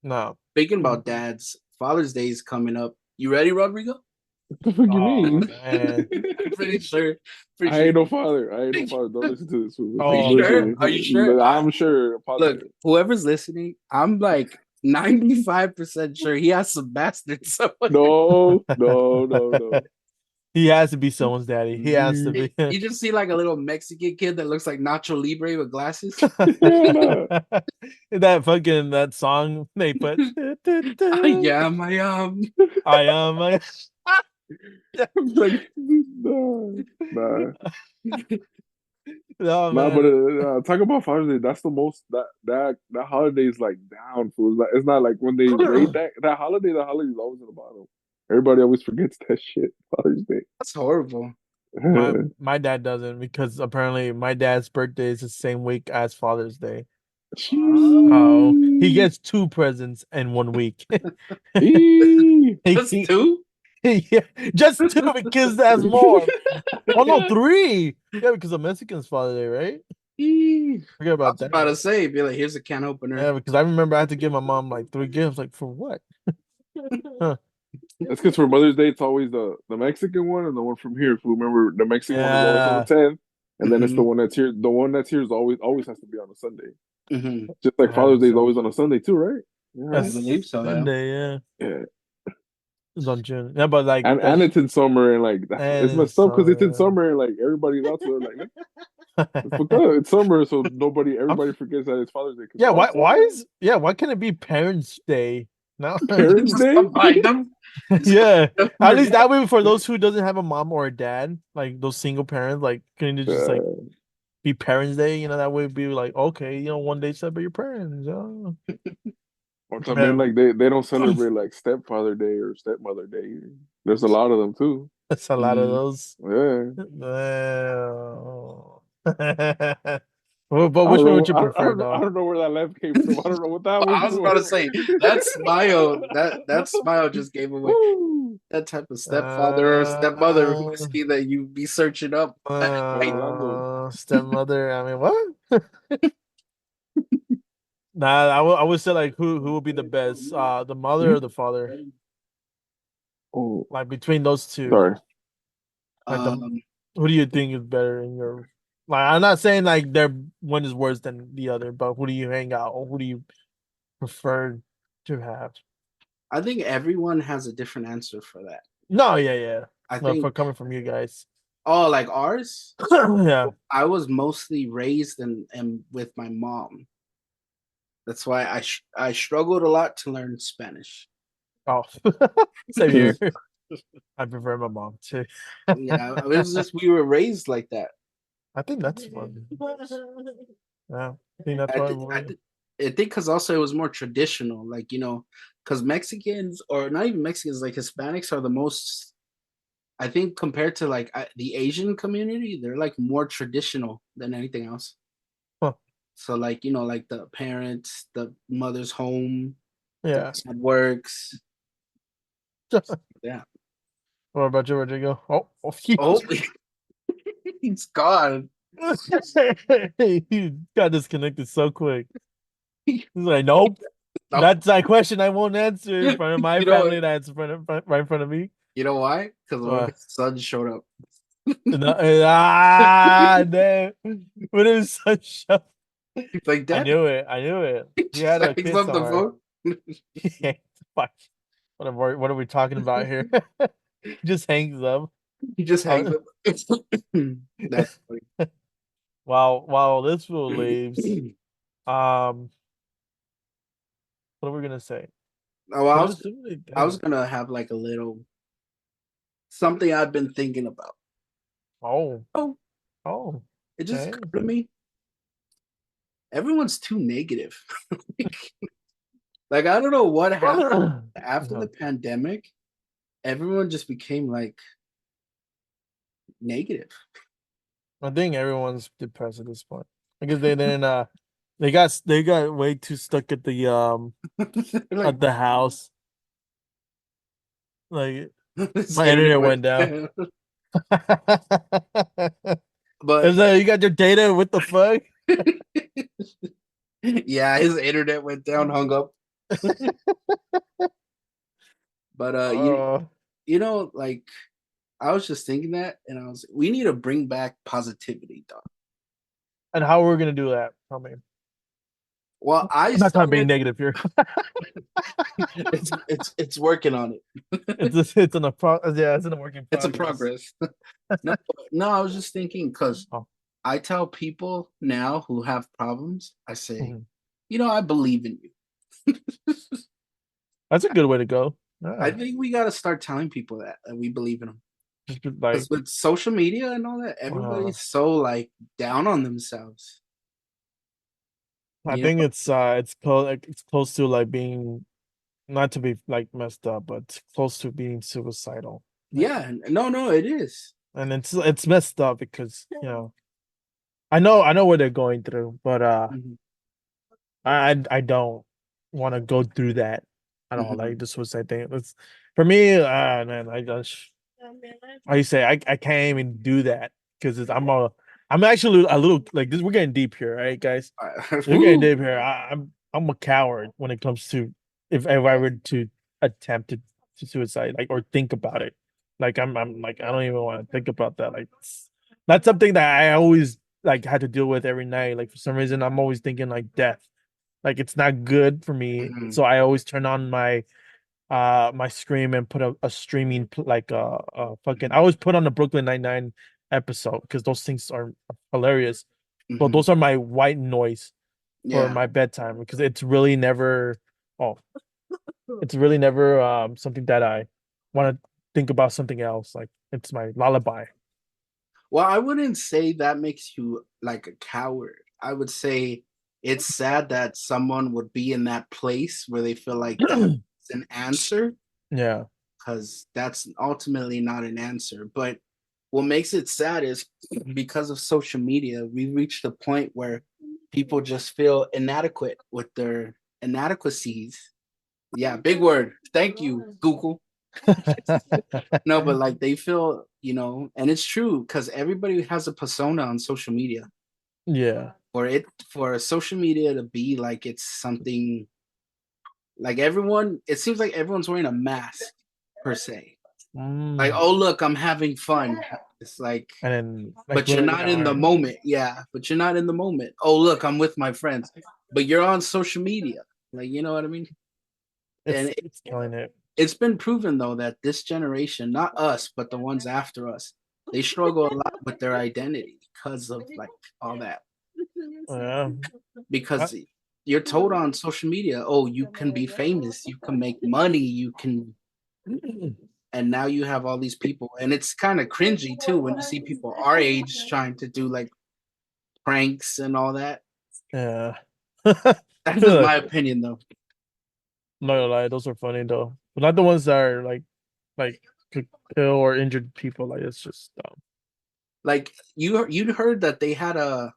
No. Speaking about dads, Father's Day is coming up. You ready, Rodrigo? What the fuck you mean? I'm pretty sure. I ain't no father. Don't listen to this. Are you sure? I'm sure. Look, whoever's listening, I'm like 95% sure he has some bastards. No. He has to be someone's daddy. He has to be. You just see like a little Mexican kid that looks like Nacho Libre with glasses. That song they put. I am. Like, nah. No, man. But talk about Father's Day. That's the most that holiday is like down, fool. It's not like when they rate that holiday. The holiday is always in the bottom. Everybody always forgets that shit. Father's Day. That's horrible. My dad doesn't because apparently my dad's birthday is the same week as Father's Day. Oh, he gets 2 presents in 1 week. Just two? Yeah, just 2 because that's more. Oh no, 3. Yeah, because of Mexican's Father Day, right? Forget I about was about that. to say, be like, here's a can opener. Yeah, because I remember I had to give my mom like 3 gifts. Like for what? Huh. That's because for Mother's Day, it's always the Mexican one and the one from here. If you remember, the Mexican one is always on the Yeah. 10th, and then it's the Mhm, one that's here. The one that's here is always has to be on a Sunday. mhm. Just like Yeah, Father's Day is so always on a Sunday too, right? Yeah, I believe so, yeah. Sunday, yeah. yeah. It's on June. Yeah, but like And that's it's in summer and like it's and messed up because it's in so summer and like everybody's out to like it's because it's summer, so I'm, everybody forgets that it's Father's Day. Cause yeah, oh, it's summer. why can't it be Parents' Day? No. Parents' Just Day. combine them. Just Yeah. combine At them. least that way for those who doesn't have a mom or a dad, like those single parents, like can you just like Uh, be Parents' Day, that way be like, okay, one day celebrate your parents. Oh. or también Man, like they don't celebrate like Stepfather Day or Stepmother Day. There's a lot of them too. that's a lot of Mhm. those. Yeah. Well, but I which don't one know. would you prefer I though? don't know where that laugh came from. I don't know what that was I was about to for. say that smile, that smile just gave away Woo! that type of stepfather or stepmother Uh, whiskey that you be searching up at night. Stepmother. I mean, what? Nah, I would say like who would be the best? The mother Hmm? or the father? Oh, Like between those two, sorry. like the Um, who do you think is better in your? Like, I'm not saying like they're one is worse than the other, but who do you hang out or who do you prefer to have? I think everyone has a different answer for that. No, yeah, yeah. I No, for think, coming from you guys. oh, like ours, Yeah. I was mostly raised and with my mom. That's why I struggled a lot to learn Spanish. Oh, same here. Because I prefer my mom too. Yeah, it was just we were raised like that. I think that's fun. Yeah, I think that's I why th- I, th- I think because also it was more traditional, like because Mexicans or not even Mexicans, like Hispanics are the most. I think compared to like the Asian community, they're like more traditional than anything else. huh, So like like the parents, the mother's home, the yeah. dad works. Yeah. What about you, Rodrigo? Oh, Oh, he's gone. he got disconnected so quick. He's like, nope. No, That's my question. I won't answer in front of my you know family. That's right in front of me. you know why? Because one of Uh, his sons showed up. no, damn. What is such a... He's like, I Dad, knew it. I knew it. He just had a hangs kid up the somewhere. phone. Fuck. What are we talking about here? Just hangs up. He just hangs Uh, up. That's funny. while this fool leaves, um, what are we gonna say? Oh, What is really I was dead? gonna have like a little something I've been thinking about. Oh, Oh, oh, it just okay. occurred to me. Everyone's too negative. Like I don't know what happened after Uh-huh. the pandemic. Everyone just became like negative. I think everyone's depressed at this point. I guess they didn't. They got way too stuck They're like, at the house. Like this my internet internet went went down. down. It's But like you got your data. What the fuck? yeah, his internet went down, hung up. But Uh, like I was just thinking that, and we need to bring back positivity, dog. and how are we gonna do that? Tell me. Well, I I'm not trying to be started. negative here. It's working on it. It's in a yeah, it's in a working It's a progress. progress. No, no, I was just thinking because Oh, I tell people now who have problems, I say, mhm. I believe in you. That's a good way to go. I Yeah, think we got to start telling people that we believe in them. just like Because with social media and all that, uh, everybody's so like down on themselves. I You think know? it's close to like being not to be like messed up, but it's close to being suicidal. Like Yeah. No, no, it is. and it's messed up because I know what they're going through, but Mhm. I don't want to go through that at all. Like Mhm. the suicide thing. It's for me, man. I just how you say I can't even do that because I'm actually a little like this. We're getting deep here, right, guys? We're getting Woo. deep here. I'm a coward when it comes to if I were to attempt to suicide, like or think about it. Like I'm like I don't even want to think about that. Like that's something that I always like had to deal with every night. Like for some reason, I'm always thinking like death. Like it's not good for me. Mhm. So I always turn on my scream and put a streaming like fucking I always put on the Brooklyn Nine-Nine episode because those things are hilarious. But Mhm. those are my white noise for Yeah. my bedtime because oh it's really never something that I want to think about something else. Like it's my lullaby. Well, I wouldn't say that makes you like a coward. I would say it's sad that someone would be in that place where they feel like that's an answer, Yeah. because that's ultimately not an answer. But what makes it sad is because of social media, we reached a point where people just feel inadequate with their inadequacies. Yeah, big word. Thank you, Google. No, but like they feel, and it's true because everybody has a persona on social media. Yeah. For social media to be like it's something like everyone, it seems like everyone's wearing a mask per se. Like, Mm. oh look, I'm having fun. It's like, And then like but you're really they not in the aren't. moment. Yeah, but you're not in the moment. Oh look, I'm with my friends, but you're on social media. Like, you know what I mean? And It's killing it. it's been proven though that this generation, not us, but the ones after us, they struggle a lot with their identity because of like all that. Yeah. I- Because you're told on social media, oh, you can be famous, you can make money, you can, and now you have all these people, and it's kind of cringy too when you see people our age trying to do like pranks and all that. Yeah. That's just Not my opinion though. gonna lie, those are funny though. But not the ones that are like could kill or injured people. Like it's just Like you heard that they had a,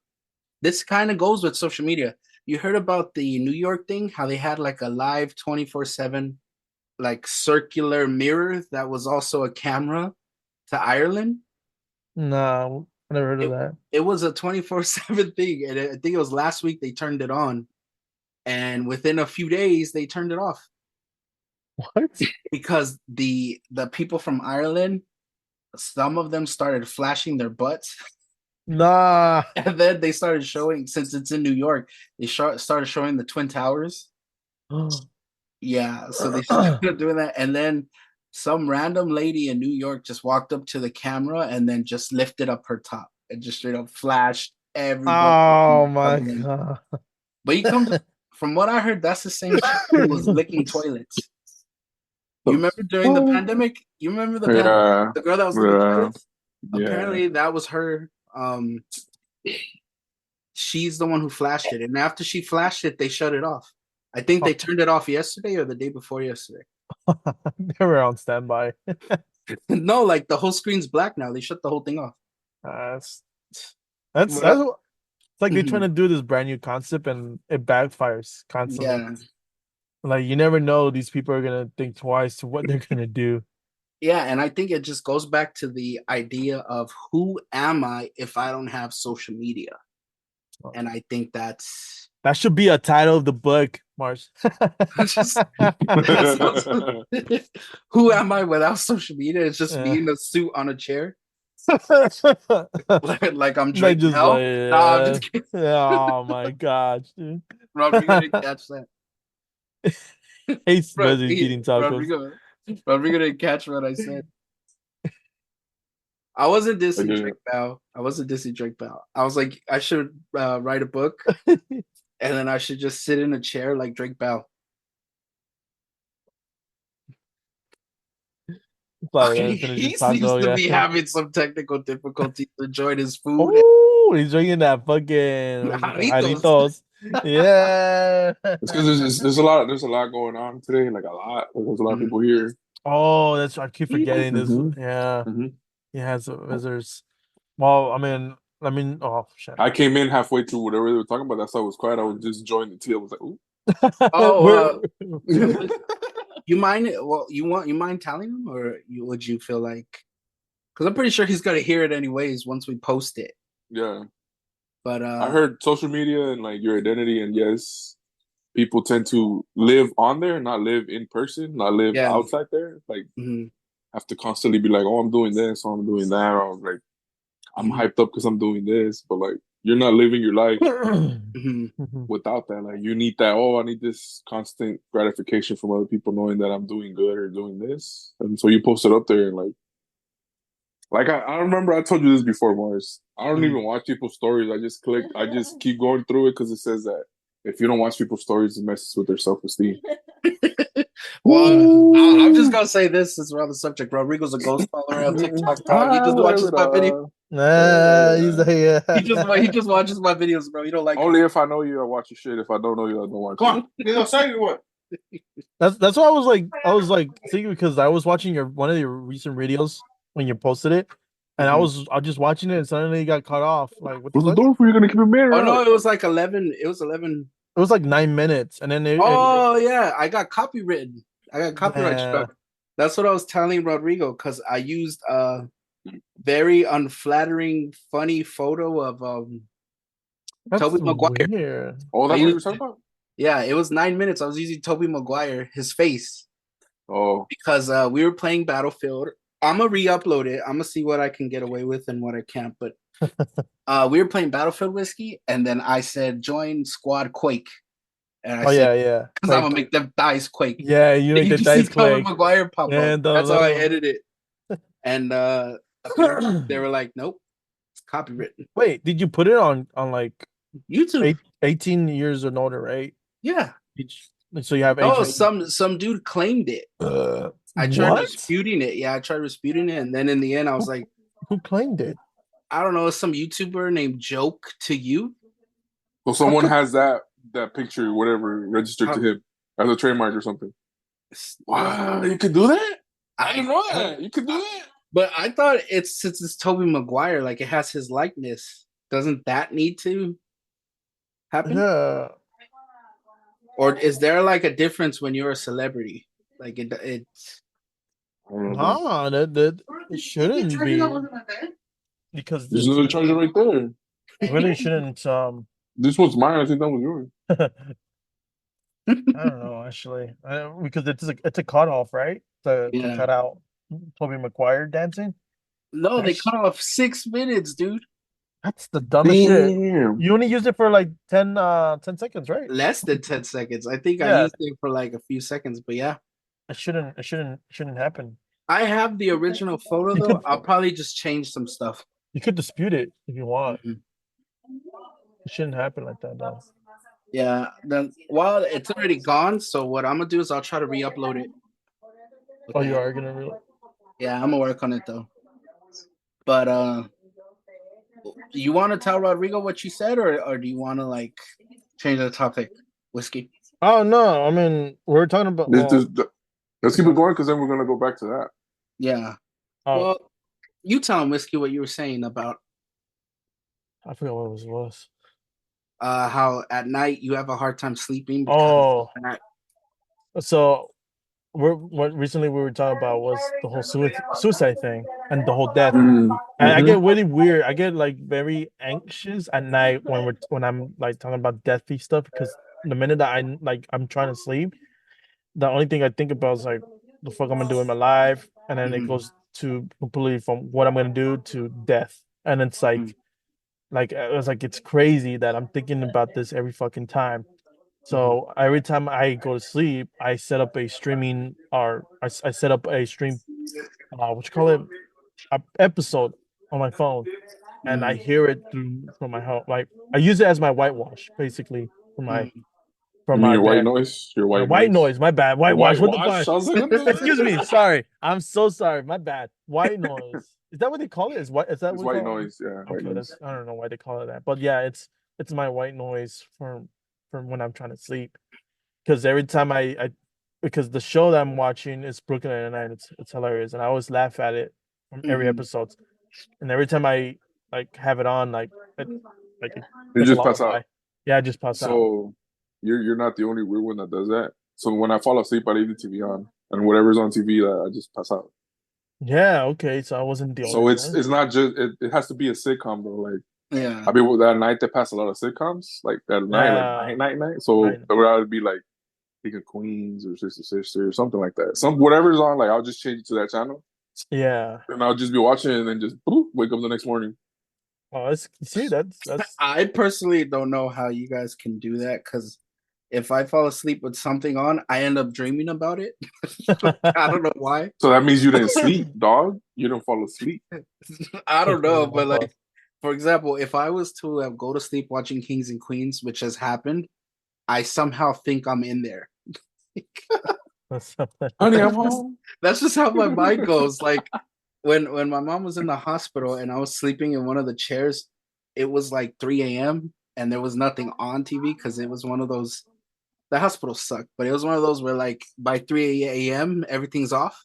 this kind of goes with social media. You heard about the New York thing, how they had like a live 24/7 like circular mirror that was also a camera to Ireland. no, I never heard of It that. it was a 24/7 thing, and I think it was last week they turned it on, and within a few days they turned it off What? because the people from Ireland, some of them started flashing their butts, Nah. and then they started showing, since it's in New York, they started showing the Twin Towers. Yeah, so they started doing that, and then some random lady in New York just walked up to the camera and then just lifted up her top and just straight up flashed everybody Oh my coming in. god. But he comes from what I heard, that's the same chick who was licking toilets. You remember during the pandemic? You remember the pandemic? Yeah, The girl that was licking yeah, toilets? yeah. Apparently that was her. She's the one who flashed it. And after she flashed it, they shut it off. I think they turned it off yesterday or the day before yesterday. They were on standby. No, like the whole screen's black now. They shut the whole thing off. That's that's What? it's like they're trying Mhm. to do this brand new concept and it backfires constantly. Yeah. Like you never know these people are gonna think twice to what they're gonna do. Yeah. And I think it just goes back to the idea of who am I if I don't have social media? And I think that's That should be a title of the book, Mars. just that sounds, who am I without social media? It's just me Yeah. in a suit on a chair. Like I'm Like Drake just like Bell. Nah, I'm just kidding. oh my gosh, dude. Rodrigo didn't catch that. Hates busy eating tacos. Rodrigo didn't catch what I said. I wasn't I dissing did. Drake Bell. I wasn't dissing Drake Bell. I was like, I should write a book, and then I should just sit in a chair like Drake Bell. Like Okay, finish his he seems taco, to yeah. be having some technical difficulties enjoying his food. Oh, he's drinking that fucking Jarritos. Jarritos. Yeah. It's because there's a lot going on today, like a lot. Like, there's a lot of people Mhm. here. Oh, that's I keep forgetting this. Hmm. Yeah. Hmm. He has visitors. Well, I mean, oh shit. I came in halfway through whatever they were talking about. That's why I was quiet. I was just joining the tea. I was like, ooh. Oh, We're you mind? Well, you mind telling him, or would you feel like? Because I'm pretty sure he's gonna hear it anyways once we post it. Yeah. But I heard social media and like your identity, and yes, people tend to live on there, not live in person, not live yeah, outside there. Like hmm have to constantly be like, oh, I'm doing this, oh, I'm doing that, or like I'm hmm hyped up because I'm doing this, but like you're not living your life hmm without that. Like you need that. Oh, I need this constant gratification from other people knowing that I'm doing good or doing this, and so you post it up there and like I remember I told you this before, Mars. I don't even watch people's stories. I just click. I just keep going through it because it says that if you don't watch people's stories, it messes with their self esteem. Well, I'm just gonna say this since we're on the subject. Rodrigo's a ghost follower on TikTok, dog. He just watches Whatever. my video. Nah, he's like, He just watches my videos, bro. You don't like Only if I know you, I watch your shit. If I don't know you, I don't watch. Come on, you gonna say what? that's why I was like thinking because I was watching one of your recent videos when you posted it, and I was just watching it and suddenly it got cut off. Like what the Close the fuck? door for you. Gonna keep it Oh mirror no, out. it was like 11. It was 11. It was like 9 minutes, and then Oh yeah, I got copywritten. I got copyright yeah, struck. That's what I was telling Rodrigo because I used a very unflattering, funny photo of that's Toby Maguire. weird. Oh, I that's what you were used talking about. Yeah, it was 9 minutes. I was using Toby Maguire, his face, Oh, because we were playing Battlefield. I'm gonna re-upload it. I'm gonna see what I can get away with and what I can't. But we were playing Battlefield Whiskey, and then I said join Squad Quake, and I Oh said yeah, because I'm like gonna make them dice quake. yeah, you make You the just see dice Toby click Maguire pop up. and the That's how I little. edited it. And apparently they were like, nope, it's copywritten. Wait, did you put it on like YouTube. 18 years and older, right? Yeah. So you have Oh, age. some dude claimed it. I tried What? disputing it. Yeah, I tried disputing it, and then in the end, I was like, Who claimed it? I don't know, some YouTuber named Joke to You. so someone has that picture, whatever, registered to him as a trademark or something. Wow, you could do that. I didn't know that. You could do that. But I thought since it's Toby Maguire, like it has his likeness. Doesn't that need to happen? Yeah. Or is there like a difference when you're a celebrity? Like it's Nah, that it shouldn't be because There's it's another charger right there. really shouldn't. This one's mine. I think that was yours. I don't know actually, because it's a cutoff, right? To yeah. cut out Toby Maguire dancing. No, they That's cut off 6 minutes, dude. that's the dumbest shit. Damn. You only used it for like 10 seconds, right? Less than 10 seconds. I think I Yeah, used it for like a few seconds, but yeah. it shouldn't happen. I have the original photo You though. could I'll probably just change some stuff. you could dispute it if you want. Mhm. It shouldn't happen like that though. Yeah. Then well, it's already gone. So what I'm gonna do is I'll try to re-upload it. Oh, Okay. you are gonna really? Yeah, I'm gonna work on it though. But you want to tell Rodrigo what you said, or do you want to like change the topic? Whiskey. Oh no, I mean we're talking about Let's keep it going because then we're gonna go back to that. Yeah. oh, Well, you tell him Whiskey what you were saying about I forgot what it was. how at night you have a hard time sleeping because Oh, of that. so what recently we were talking about was the whole suicide thing and the whole death. And I get really weird. I get like very anxious at night when I'm like talking about deathy stuff because the minute that I'm trying to sleep, the only thing I think about is like the fuck I'm gonna do in my life, and then it Mhm, goes to completely from what I'm gonna do to death, and it's mhm, like it was like it's crazy that I'm thinking about this every fucking time. mhm, So every time I go to sleep, I set up a streaming or I set up a stream, what you call it, a episode on my phone, and I mhm, hear it from my home. Like I use it as my whitewash, basically, for my mhm. You from mean my your white bed. noise? Your My white white noise? noise, my bad. Whitewash. What the Whitewash? fuck? I was like, what Excuse me. the Sorry. I'm so sorry. My bad. White noise. Is that what they call it? Is that It's what we white call it? noise. Yeah, white Okay, noise. that's I don't know why they call it that. But yeah, it's my white noise from when I'm trying to sleep. Because every time I because the show that I'm watching is Brooklyn Nine-Nine. It's hilarious. And I always laugh at it from every episode, and every time I like have it on, like it You takes a just pass out. lullaby. Yeah, I just pass out. So you're not the only weird one that does that. So when I fall asleep, I leave the TV on, and whatever's on TV, I just pass out. Yeah, okay, so I wasn't the only So one. it's not just it has to be a sitcom though. Like Yeah. I mean, with that night they pass a lot of sitcoms like that night, like Yeah, night. So right. where I would be like King of Queens or Sister or something like that. Some whatever's on, like I'll just change it to that channel, Yeah. and I'll just be watching it and then just boop, wake up the next morning. Oh, see, that's I personally don't know how you guys can do that because if I fall asleep with something on, I end up dreaming about it. I don't know why. So that means you didn't sleep, dog. You didn't fall asleep. I don't know, but like, for example, if I was to go to sleep watching Kings and Queens, which has happened, I somehow think I'm in there. Honey, I'm home. That's just how my mind goes. Like when my mom was in the hospital and I was sleeping in one of the chairs, it was like 3 a.m. and there was nothing on TV because it was one of those. The hospital sucked, but it was one of those where like by 3 a.m. everything's off.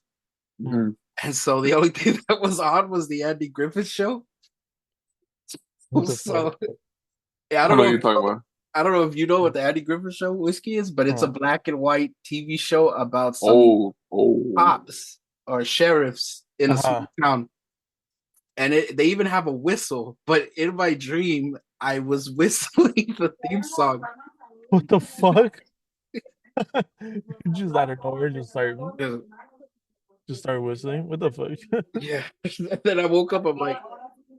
Mhm. And so the only thing that was on was the Andy Griffith show. So yeah, I know what you're talking about. I don't know if you know what the Andy Griffith Show whiskey is, but it's a black and white TV show about some cops or sheriffs in a small town. And they even have a whistle, but in my dream, I was whistling the theme song. What the fuck? Just out of nowhere, just start whistling. What the fuck? Yeah. Then I woke up, I'm like,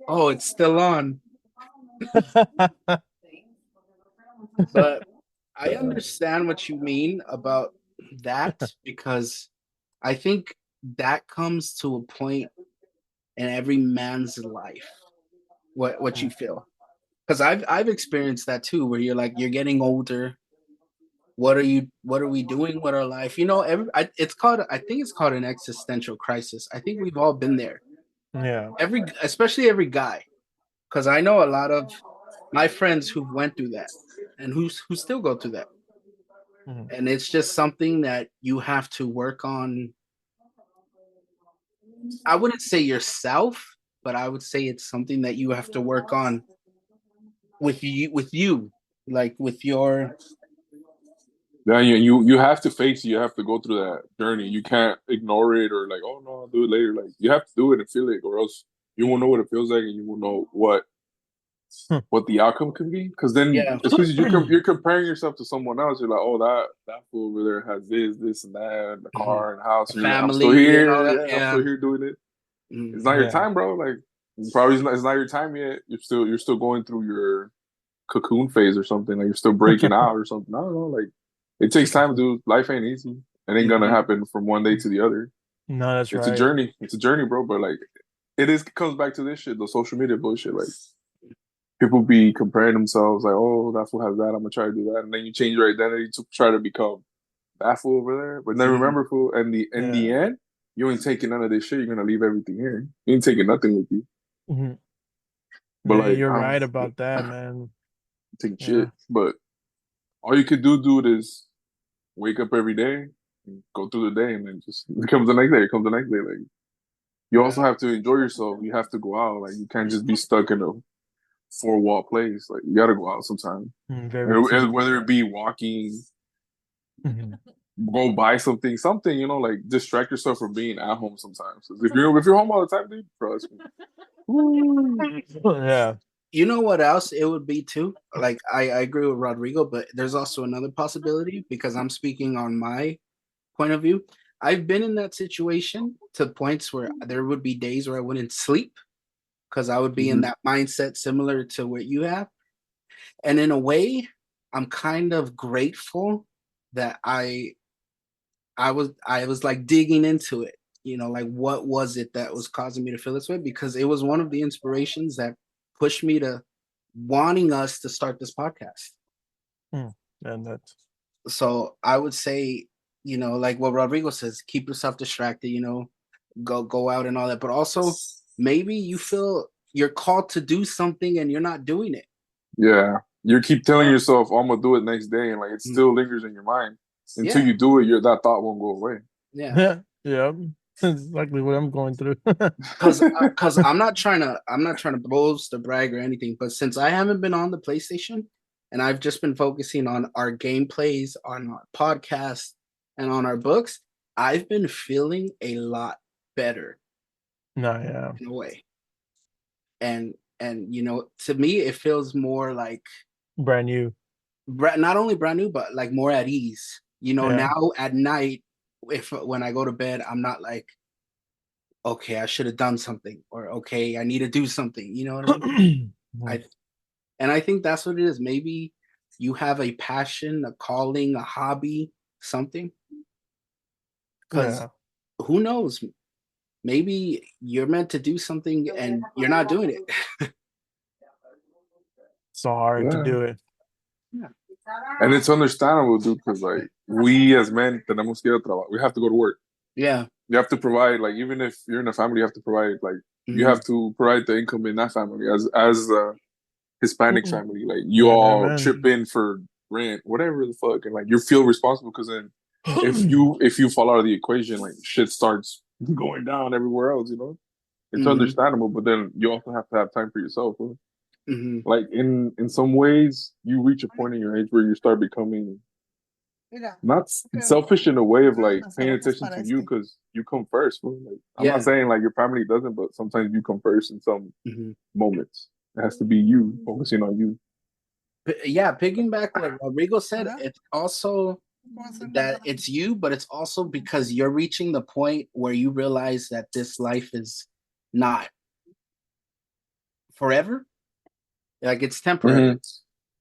oh, it's still on. But I understand what you mean about that because I think that comes to a point in every man's life. What you feel? Because I've experienced that too, where you're like you're getting older. What are we doing with our life? You know, it's called. I think it's called an existential crisis. I think we've all been there. Yeah. Especially every guy, because I know a lot of my friends who went through that and who still go through that. And it's just something that you have to work on. I wouldn't say yourself, but I would say it's something that you have to work on with you, like with your. Yeah, you have to face it. You have to go through that journey. You can't ignore it or like, oh no, I'll do it later. Like you have to do it and feel it, or else you won't know what it feels like, and you won't know what the outcome can be. Because then, Yeah. especially you're comparing yourself to someone else. You're like, oh that fool over there has this, and that, and the car and the house. And you're like, I'm still Family and all here. that. Yeah, I'm still here doing it. It's not Yeah. your time, bro. Like probably it's not your time yet. You're still going through your cocoon phase or something. Like you're still breaking out or something. I don't know. Like it takes time, dude. Life ain't easy. It ain't gonna happen from one day to the other. No, that's It's right. a journey. It's a journey, bro. But like, it comes back to this shit, the social media bullshit. Like, people be comparing themselves, like, oh, that fool has that. I'm gonna try to do that, and then you change your identity to try to become that fool over there. But then remember, fool, and in the end, you ain't taking none of this shit. You're gonna leave everything here. You ain't taking nothing with you. But Yeah, like, you're right about that, man. taking shit. But all you could do, dude, is wake up every day and go through the day, and then just it comes the next day. It comes the next day. Like you also have to enjoy yourself. You have to go out. Like you can't just be stuck in a four-wall place. Like you got to go out sometime. And whether it be walking, go buy something, you know, like distract yourself from being at home sometimes. If you're home all the time, dude, trust me. Yeah. You know what else it would be too? Like I agree with Rodrigo, but there's also another possibility because I'm speaking on my point of view. I've been in that situation to points where there would be days where I wouldn't sleep because I would be in that mindset similar to what you have. And in a way, I'm kind of grateful that I was like digging into it, you know, like what was it that was causing me to feel this way? Because it was one of the inspirations that pushed me to wanting us to start this podcast. And that's so I would say, you know, like what Rodrigo says, keep yourself distracted, you know, go out and all that. But also maybe you feel you're called to do something and you're not doing it. Yeah. You keep telling yourself, oh, I'm gonna do it next day, and like it still lingers in your mind. Until you do it, that thought won't go away. Yeah. Yeah. exactly what I'm going through. Because I'm not trying to boast or brag or anything, but since I haven't been on the PlayStation and I've just been focusing on our gameplays, on our podcast, and on our books, I've been feeling a lot better No, yeah, in a way. And to me it feels more like brand new. not only brand new, but like more at ease. Yeah. Now at night, when I go to bed, I'm not like, okay, I should have done something, or okay, I need to do something. You know what I mean? I think that's what it is. Maybe you have a passion, a calling, a hobby, something. Because Yeah. who knows? Maybe you're meant to do something and you're not doing it. So hard to Yeah. do it. Yeah. And it's understandable, dude, because like we as men tenemos que ir a trabajar. We have to go to work. Yeah. You have to provide, like, even if you're in a family, you have to provide, like, you have to provide the income in that family as a Hispanic family. Like, you all chip in for rent, whatever the fuck, and like you feel responsible because then if you fall out of the equation, like shit starts going down everywhere else. It's understandable, but then you also have to have time for yourself. Huh? Like in some ways, you reach a point in your age where you start becoming not selfish in a way of like paying attention to you because you come first. Like, I'm not saying like your family doesn't, but sometimes you come first in some moments. It has to be you focusing on you. Yeah, piggyback what Rodrigo said. It's also that it's you, but it's also because you're reaching the point where you realize that this life is not forever. Like it's temporary.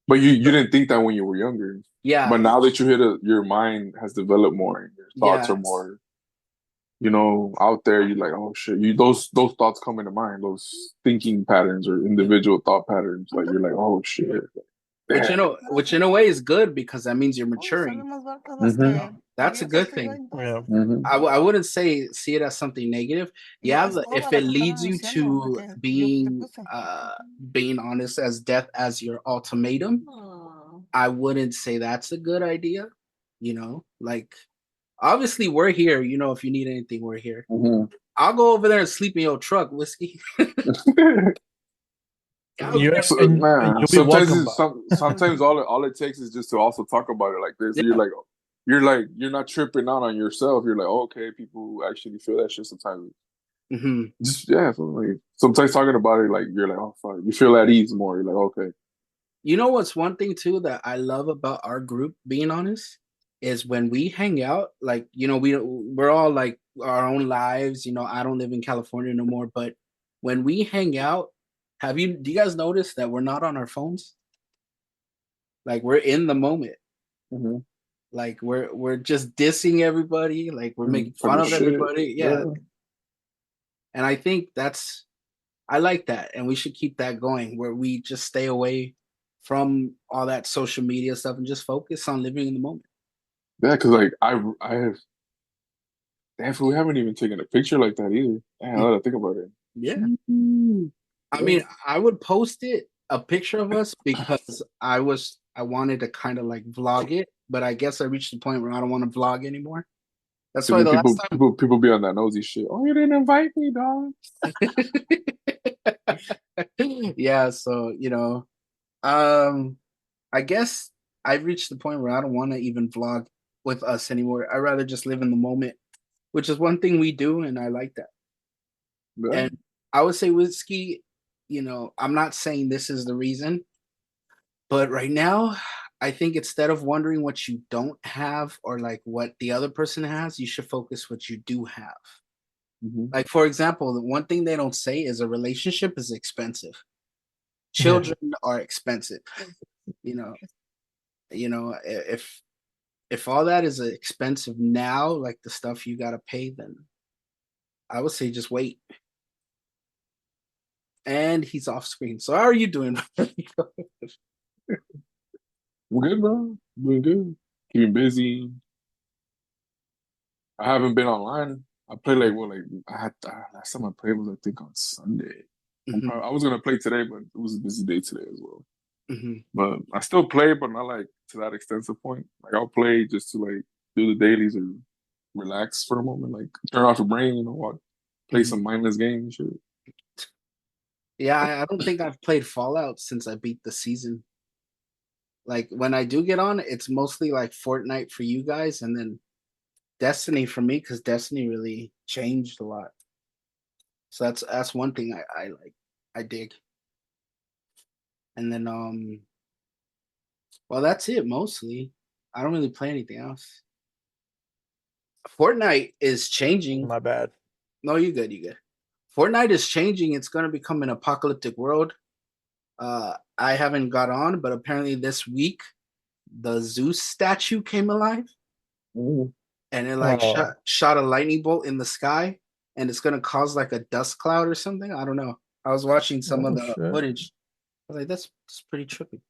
But you didn't think that when you were younger. Yeah. But now that you hit your mind has developed more and your thoughts are more, out there. You're like, oh shit. Those thoughts come into mind, those thinking patterns or individual thought patterns. Like you're like, oh shit. Which in a way is good because that means you're maturing. That's a good thing. Yeah. I wouldn't see it as something negative. Yeah, if it leads you to being honest as death as your ultimatum, I wouldn't say that's a good idea. Like obviously we're here. If you need anything, we're here. I'll go over there and sleep in your truck, Whiskey. Sometimes all it takes is just to also talk about it like this. Yeah. You're not tripping out on yourself. You're like, oh, okay, people actually feel that shit sometimes. So like sometimes talking about it, like you're like, oh fuck, you feel at ease more. You're like, okay. You know what's one thing too that I love about our group, being honest, is when we hang out, like, we're all like our own lives, I don't live in California no more, but when we hang out, do you guys notice that we're not on our phones? Like we're in the moment. Like we're just dissing everybody, like we're making fun of everybody. Yeah. And I think I like that, and we should keep that going where we just stay away from all that social media stuff and just focus on living in the moment. Yeah, because like I have definitely haven't even taken a picture like that either. I gotta think about it. Yeah. I mean, I would post a picture of us because I wanted to kind of like vlog it, but I guess I reached the point where I don't want to vlog anymore. That's why the last time people be on that nosy shit. Oh, you didn't invite me, dog. Yeah, so I guess I've reached the point where I don't want to even vlog with us anymore. I'd rather just live in the moment, which is one thing we do, and I like that. Yeah. And I would say Whiskey, I'm not saying this is the reason, but right now, I think instead of wondering what you don't have or like what the other person has, you should focus what you do have. Like, for example, the one thing they don't say is a relationship is expensive. Children are expensive. If all that is expensive now, like the stuff you got to pay, then I would say just wait. And he's off screen. So how are you doing? We're good, bro. Doing good. Keeping busy. I haven't been online. I played last time I played was I think on Sunday. I was gonna play today, but it was a busy day today as well. But I still play, but not like to that extensive point. Like I'll play just to like do the dailies or relax for a moment, like turn off your brain, play Mhm. some mindless game. Shit. Yeah, I don't think I've played Fallout since I beat the season. Like when I do get on, it's mostly like Fortnite for you guys, and then Destiny for me because Destiny really changed a lot. So that's one thing I like. I dig. And then well that's it mostly. I don't really play anything else. Fortnite is changing. My bad. No, you good, you good. Fortnite is changing. It's gonna become an apocalyptic world. I haven't got on, but apparently this week the Zeus statue came alive Ooh. and it like Oh, shot a lightning bolt in the sky and it's gonna cause like a dust cloud or something. I don't know. I was watching some of oh the shit. footage. I was like, that's pretty trippy.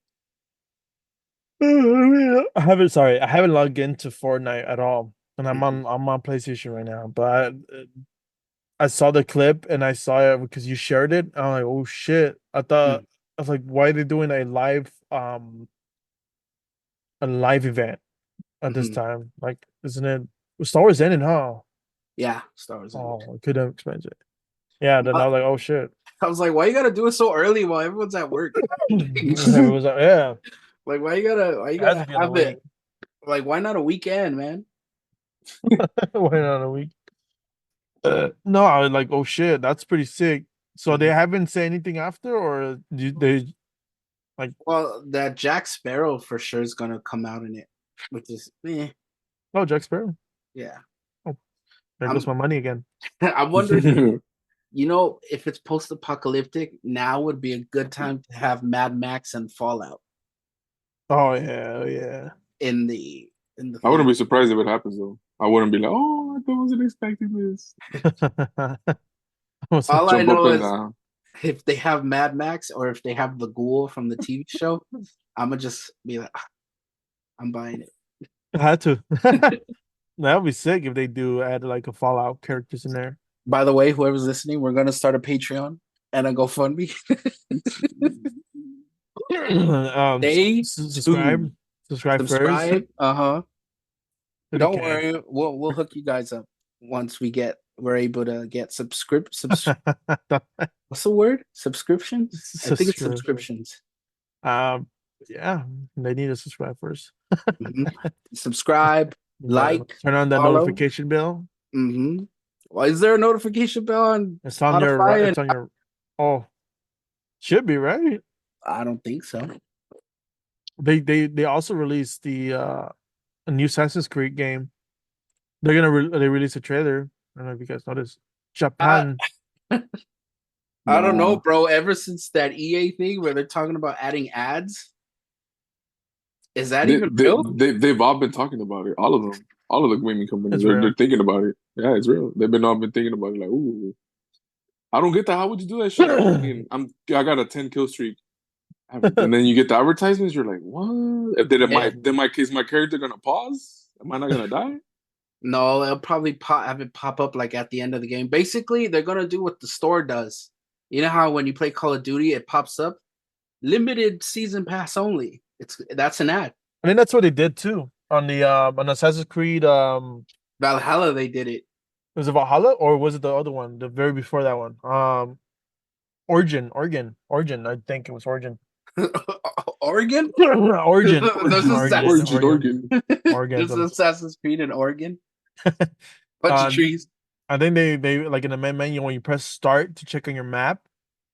I haven't. Sorry, I haven't logged into Fortnite at all, and Mhm. I'm on PlayStation right now. But I saw the clip and I saw it because you shared it. I'm like, oh shit! I was like, why are they doing a live event at this Mhm. time? Like, isn't it Star Wars ended, huh? Yeah, Star Wars ended. Oh, I couldn't expect it. Yeah, then I But was like, oh shit. I was like, why you gotta do it so early while everyone's at work? It was like, yeah, Like why you it has gotta to be in the have week. it like why not a weekend, man? Why not a week? No, I was like, oh shit, that's pretty sick. So they Mhm. haven't said anything after, or they like, Well, that Jack Sparrow for sure is gonna come out in it, which is oh, Jack Sparrow? yeah. Oh, there goes I'm my money again. I'm wondering, if it's post-apocalyptic, now would be a good time to have Mad Max and Fallout Oh yeah, yeah. in the I wouldn't thing. be surprised if it happens though. I wouldn't be like, oh, I wasn't expecting this. I was like, All I Jump up know and is down. if they have Mad Max or if they have the Ghoul from the TV show, I'm gonna just be like, I'm buying I had to. it. That would be sick if they do add like a Fallout characters in there. By the way, whoever's listening, we're gonna start a Patreon and a GoFundMe. Day two. Subscribe, subscribe first. Subscribe. Uh-huh. So they Don't can. worry, we'll hook you guys up once we're able to get what's the word? Subscriptions? I think it's Subscribe. subscriptions. Um, yeah, they need to subscribe first. Mhm. Subscribe, Right. like, Turn on that follow. notification bell. Well, is there a notification bell on It's on your right. Spotify? It's on your. Oh, should be right. I don't think so. They also released a new Assassin's Creed game. They released a trailer. I don't know if you guys noticed. I, Japan. I don't know, Nah. bro. Ever since that EA thing where they're talking about adding ads, is that They, even they, real? they, they've all been talking about it. All of them. All of the gaming companies. It's They're real. thinking about it. Yeah, it's real. They've been all been thinking about it. Like, ooh, I don't get that. How would you do that shit? I got a 10 kill streak. And then you get the advertisements. You're like, what? If then Yeah. is my character gonna pause? Am I not gonna die? No, they'll probably have it pop up like at the end of the game. Basically, they're gonna do what the store does. You know how when you play Call of Duty, it pops up limited season pass only. That's an ad. I mean, that's what they did too on Assassin's Creed. Valhalla, they did it. Was it Valhalla or was it the other one, the very before that one? Origin. I think it was Origin. Oregon? Origin, There's Origin, Assassin's Origin, Origin, Origin. Origin. there's Assassin's Creed in Oregon. Bunch of Uh, trees. I think they like in the main menu when you press start to check on your map,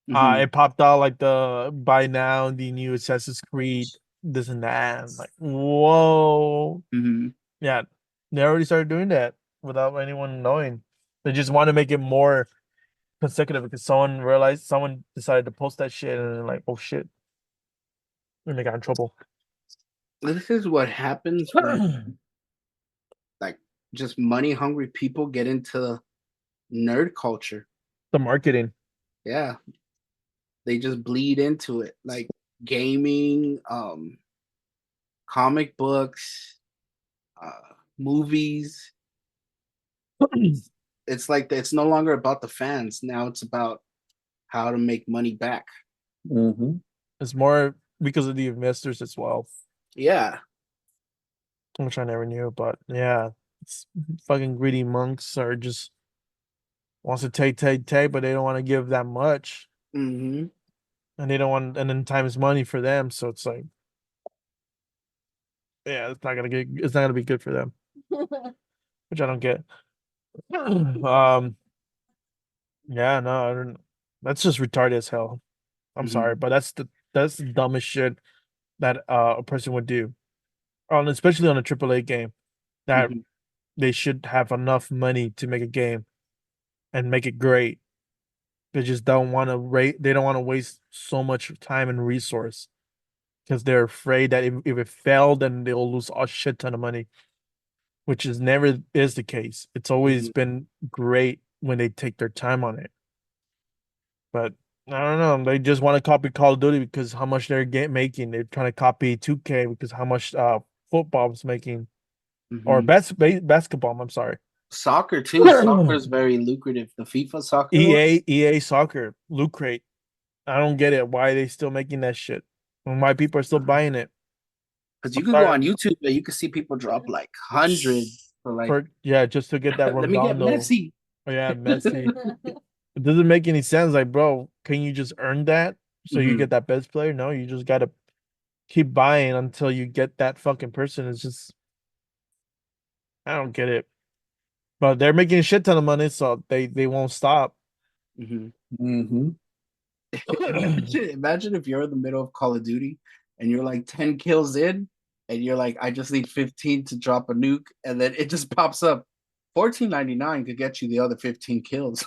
Hmm. it popped out like the by now the new Assassin's Creed this and that. I'm like, whoa, Hmm. yeah, they already started doing that without anyone knowing. They just want to make it more consecutive because someone decided to post that shit and they're like, oh shit, and they got in trouble. This is what happens when The like just money hungry people get into nerd culture. marketing. Yeah, they just bleed into it, like gaming, comic books, movies. It's like it's no longer about the fans. Now it's about how to make money back. Hmm. It's more because of the investors as well, Yeah. which I never knew, but yeah. It's fucking greedy monks are just wants to take, but they don't want to give that much, Mm-hmm. and they don't want, and then time is money for them. So it's like, yeah, it's not gonna be good for them, which I don't get. Yeah, no, I don't. That's just retarded as hell. I'm Mm-hmm. sorry, but that's the dumbest shit that a person would do, on especially on a AAA game. That Mm-hmm. they should have enough money to make a game and make it great. They just don't want to rate. They don't want to waste so much time and resource because they're afraid that if it failed, then they'll lose a shit ton of money, which is never is the case. It's always Mm-hmm. been great when they take their time on it. But I don't know. They just want to copy Call of Duty because how much they're making. They're trying to copy 2K because how much football's making, or Mm-hmm. basketball. I'm sorry. Soccer too. Soccer is very lucrative. The FIFA soccer one. EA Soccer, Loot Crate. I don't get it. Why are they still making that shit? And why people are still buying it? Because I'm you can go sorry. on YouTube and you can see people drop like hundreds for like. For yeah, just to get that Let me get Ronaldo. Messi. Oh yeah, Messi. It doesn't make any sense. Like, bro, can you just earn that so you Mm-hmm. get that best player? No, you just gotta keep buying until you get that fucking person. It's just I don't get it. But they're making a shit ton of money, so they won't stop. Mm-hmm. Mm-hmm. Imagine if you're in the middle of Call of Duty and you're like 10 kills in and you're like, I just need 15 to drop a nuke, and then it just pops up. 14.99 could get you the other 15 kills.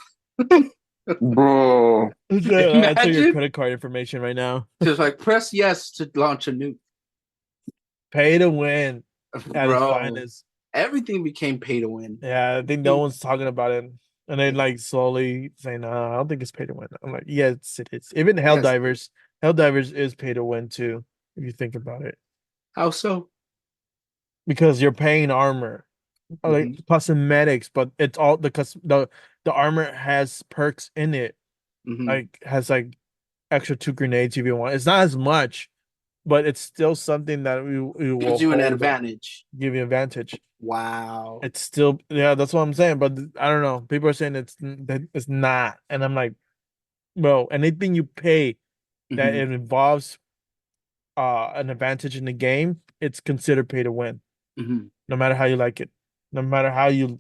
Bro. I'll tell your Imagine credit card information right now. just like press yes to launch a nuke. Pay to win at its Bro, finest. everything became pay to win. Yeah, I think no one's talking about it. And they like slowly saying, I don't think it's pay to win. I'm like, yes, it is. Even Yes. Helldivers is pay to win too, if you think about it. How so? Because you're paying armor, like Mm-hmm. cosmetics, but it's all the armor has perks in it. Mm-hmm. Like has like extra 2 grenades if you want. It's not as much, but it's still something that we will Gives you an hold advantage. give you advantage. Wow. It's still yeah, that's what I'm saying. But I don't know. People are saying that it's not, and I'm like, bro, anything you pay that Mm-hmm. it involves an advantage in the game, it's considered pay to win. Mm-hmm. No matter how you like it, no matter how you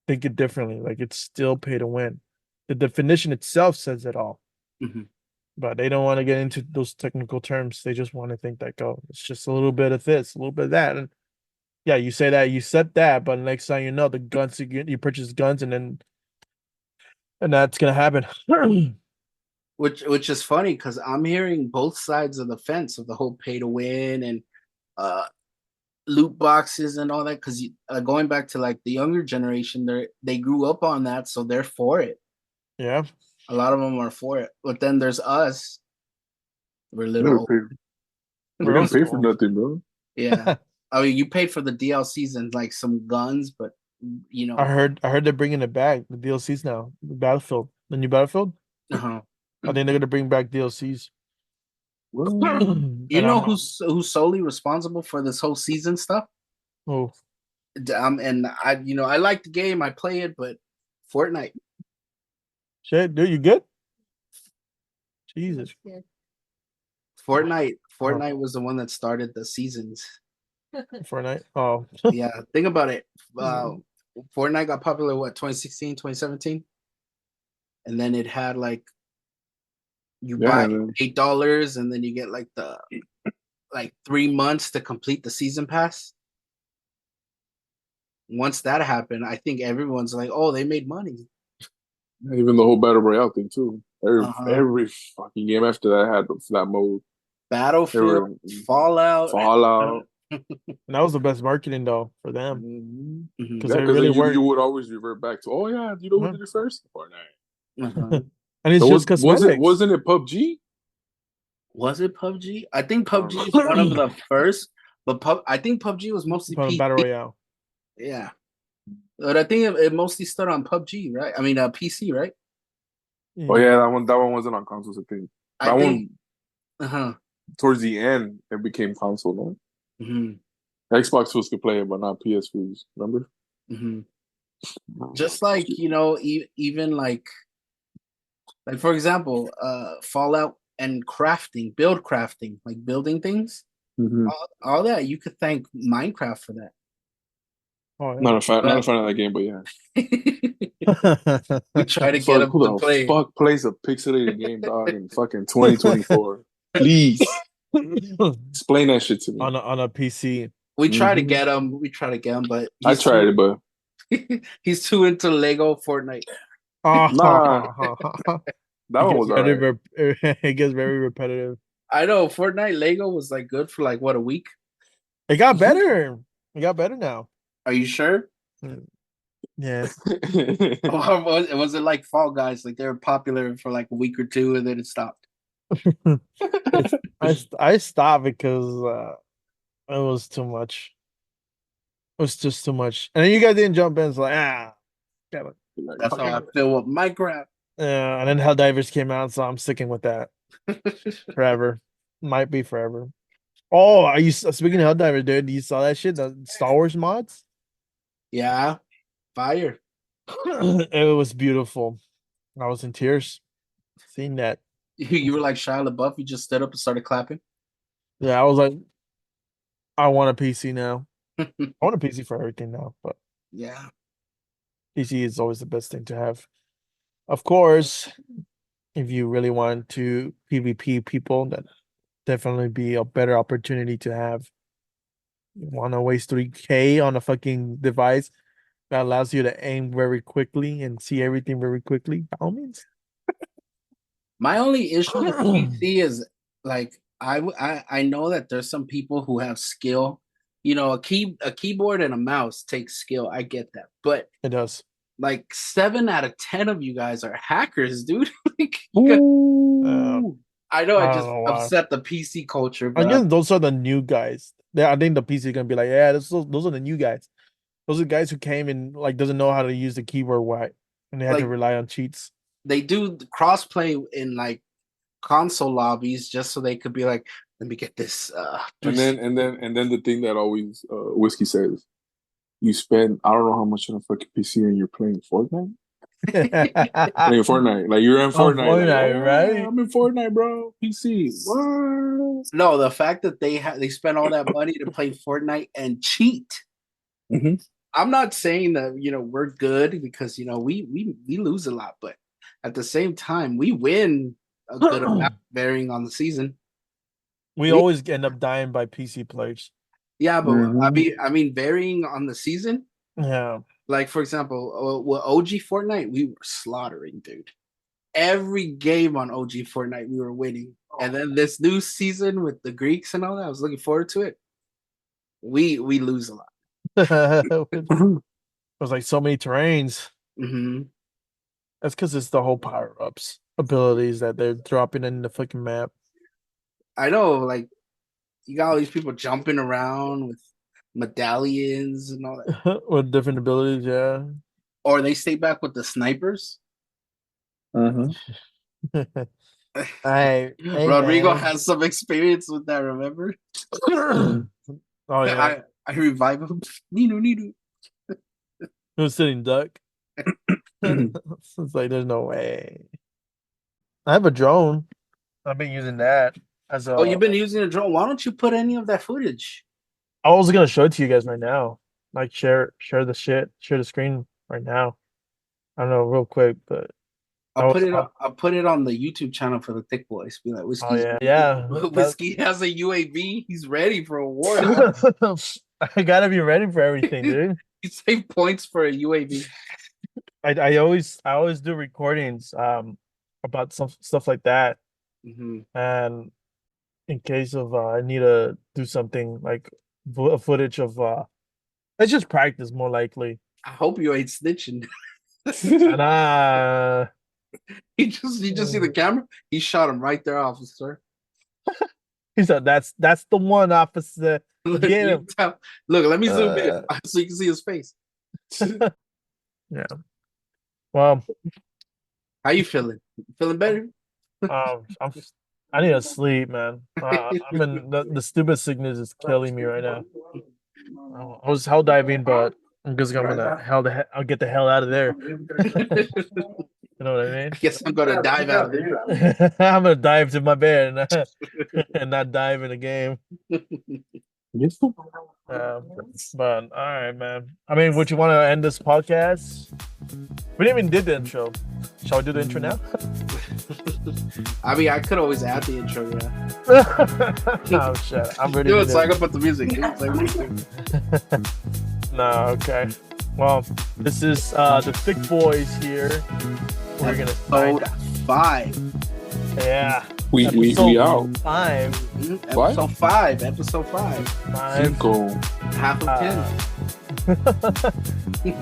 think it differently, like it's still pay to win. The definition itself says it all. Mm-hmm. But they don't want to get into those technical terms. They just want to think that go. It's just a little bit of this, a little bit of that, and yeah, you say that, you said that, but next time you know, the guns you purchase guns, and that's gonna happen. Which is funny because I'm hearing both sides of the fence of the whole pay to win and uh loot boxes and all that. Because going back to like the younger generation, they grew up on that, so they're for it. Yeah, A lot of them are for it, but then there's us. We're Never little. pay. We we're didn't pay also for old. nothing, bro. Yeah. I mean, you paid for the DLCs and like some guns, but you I know, heard I heard they're bringing it back. The DLCs now, the Battlefield, the new Battlefield. uh-huh. I think they're gonna bring back DLCs. Well, And You know I'm who's solely responsible for this whole season stuff? oh And I like the game, I play it, but Fortnite. shit, dude, you good? Jesus. Fortnite. Oh, Fortnite was the one that started the seasons. Fortnite. Oh, Yeah, think about it. Uh, Fortnite got popular what 2016, 2017, and then it had like you yeah, buy man. $8 and then you get like the like 3 months to complete the season pass. Once that happened, I think everyone's like, "Oh, they made money." Even the whole battle royale thing too. Uh-huh. Every fucking game after that had that mode. Battlefield, Every Fallout. Fallout. and that was the best marketing though for them Mm-hmm. because Mhm. Yeah, it because really then you worked. would always revert back to, oh yeah, you know who Yeah. did it first? Fortnite. Uh-huh. And it's So just cosmetics. wasn't it PUBG? Was it PUBG? I think I don't PUBG know. is one of the first, but I think PUBG was mostly From Battle PC. Royale. Yeah, but I think it mostly stood on PUBG, right? I mean, PC, right? Oh yeah, Yeah. that one wasn't on consoles, I think. I That think. one Uh-huh. towards the end it became console, no? Hmm. Xbox fools could play it, but not PS fools. Remember? Mhm. Just like even like for example, Fallout and crafting, build crafting, like building things. Mm-hmm. All that you could thank Minecraft for that. Oh Not a But fan of that game, but yeah. we try to get Fuck, them who to the play. fuck plays a pixelated game, dog, in fucking 2024? Please yeah. explain that shit to me. On a PC. We try to Hmm. get him. We try to get him, but I tried it, but he's too into Lego Fortnite. nah, Oh, that it one gets was all right. it gets very repetitive. I know Fortnite Lego was like good for like what, a week. It got better. It got better now. Are you sure? Mm, yeah. Or was it like Fall Guys? Like they were popular for like a week or two and then it stopped. It's I stopped because it was too much. It was just too much. And then you guys didn't jump in. It's like damn it. Like, That's fuck how I it. feel with Minecraft. Yeah. And then Helldivers came out, so I'm sticking with that forever. Might be forever. Oh, are you speaking of Helldivers, dude? You saw that shit? The Star Wars mods? Yeah, fire. It was beautiful. I was in tears seeing that. You were like Shia LaBeouf. You just stood up and started clapping. Yeah, I was like, I want a PC now. I want a PC for everything now, but Yeah. PC is always the best thing to have. Of course, if you really want to PvP people, that definitely be a better opportunity to have. You want to waste 3K on a fucking device that allows you to aim very quickly and see everything very quickly, by all means. My only issue with PC is like I know that there's some people who have skill. A keyboard and a mouse takes skill. I get that, but It does. like 7 out of 10 of you guys are hackers, dude. Like, Uh, I know I I don't just know why. upset the PC culture, I but guess those are the new guys. I think the PC is gonna be like, yeah, those are the new guys. Those are guys who came and like doesn't know how to use the keyboard right, and they had to like rely on cheats. they do crossplay in like console lobbies just so they could be like, let me get this And 360. then the thing that always whiskey says, you spend I don't know how much on a fucking PC and you're playing Fortnite. Playing Fortnite, like you're in On Fortnite, like Fortnite, yeah, right? I'm in Fortnite, bro. PC, what? No, the fact that they spend all that money to play Fortnite and cheat. Hmm. I'm not saying that we're good because we lose a lot, but at the same time we win a good amount varying on the season. We We always end up dying by PC players. Yeah, but Hmm. I mean varying on the season. Yeah. Like for example, with OG Fortnite, we were slaughtering, dude. Every game on OG Fortnite, we were winning. And then this new season with the Greeks and all that, I was looking forward to it. We lose a lot. It was like so many terrains. Hmm. That's because it's the whole power ups abilities that they're dropping in the fucking map. I know, like you got all these people jumping around with medallions and all that, With different abilities, yeah. or they stay back with the snipers. Hmm. Hey Rodrigo man. has some experience with that. Remember? Oh yeah. I revive him. Nino, Nino. Who's sitting duck? It's like there's no way. I have a drone. I've been using that as Oh, you've a. been using a drone. Why don't you put any of that footage? I was gonna show it to you guys right now. Like share the shit, share the screen right now. I don't know, real quick, but I was. I'll put it on the YouTube channel for the Thicc Boys. Be like, Oh Whiskey's yeah, yeah. Whiskey has a UAV. He's ready for a war. I gotta be ready for everything, dude. You save points for a UAV. I always do recordings about some stuff like that, Hmm. and in case of I need to do something like footage of let's just practice more likely. I hope you ain't snitching. And You just see the camera. He shot him right there, officer. he said that's the one officer. Look, Get him. look, let me zoom in Uh, so you can see his face. yeah. Well, How you feeling? Feeling better? I'm I need to sleep, man. I mean the stupid sickness is killing me right now. I was hell diving, but I'm just gonna I'll get the hell out of there. You know what I mean? I guess I'm gonna dive out of there. I'm gonna dive to my bed and not dive in the game. But all right, man. I mean, would you want to end this podcast? We didn't even did the intro. Shall we do the intro now? I mean, I could always add the intro, yeah. No shit. I'm ready. Do it so I can put the music. No, okay. Well, this is the Thicc Boys here. We're gonna Episode 5. Yeah. We out. 5. Episode 5. Episode 5. 5. Half of 10.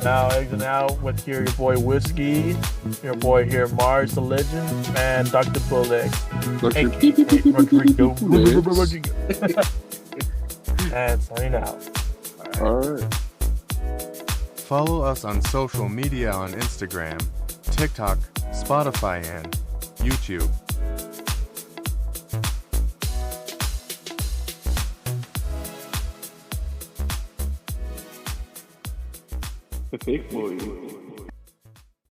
Now with here your boy Whiskey, your boy here Mars the Legend, and Dr. Bullock. Rodrigo. And signing out. All right. Follow us on social media on Instagram, TikTok, Spotify, and YouTube. The Thicc Boys.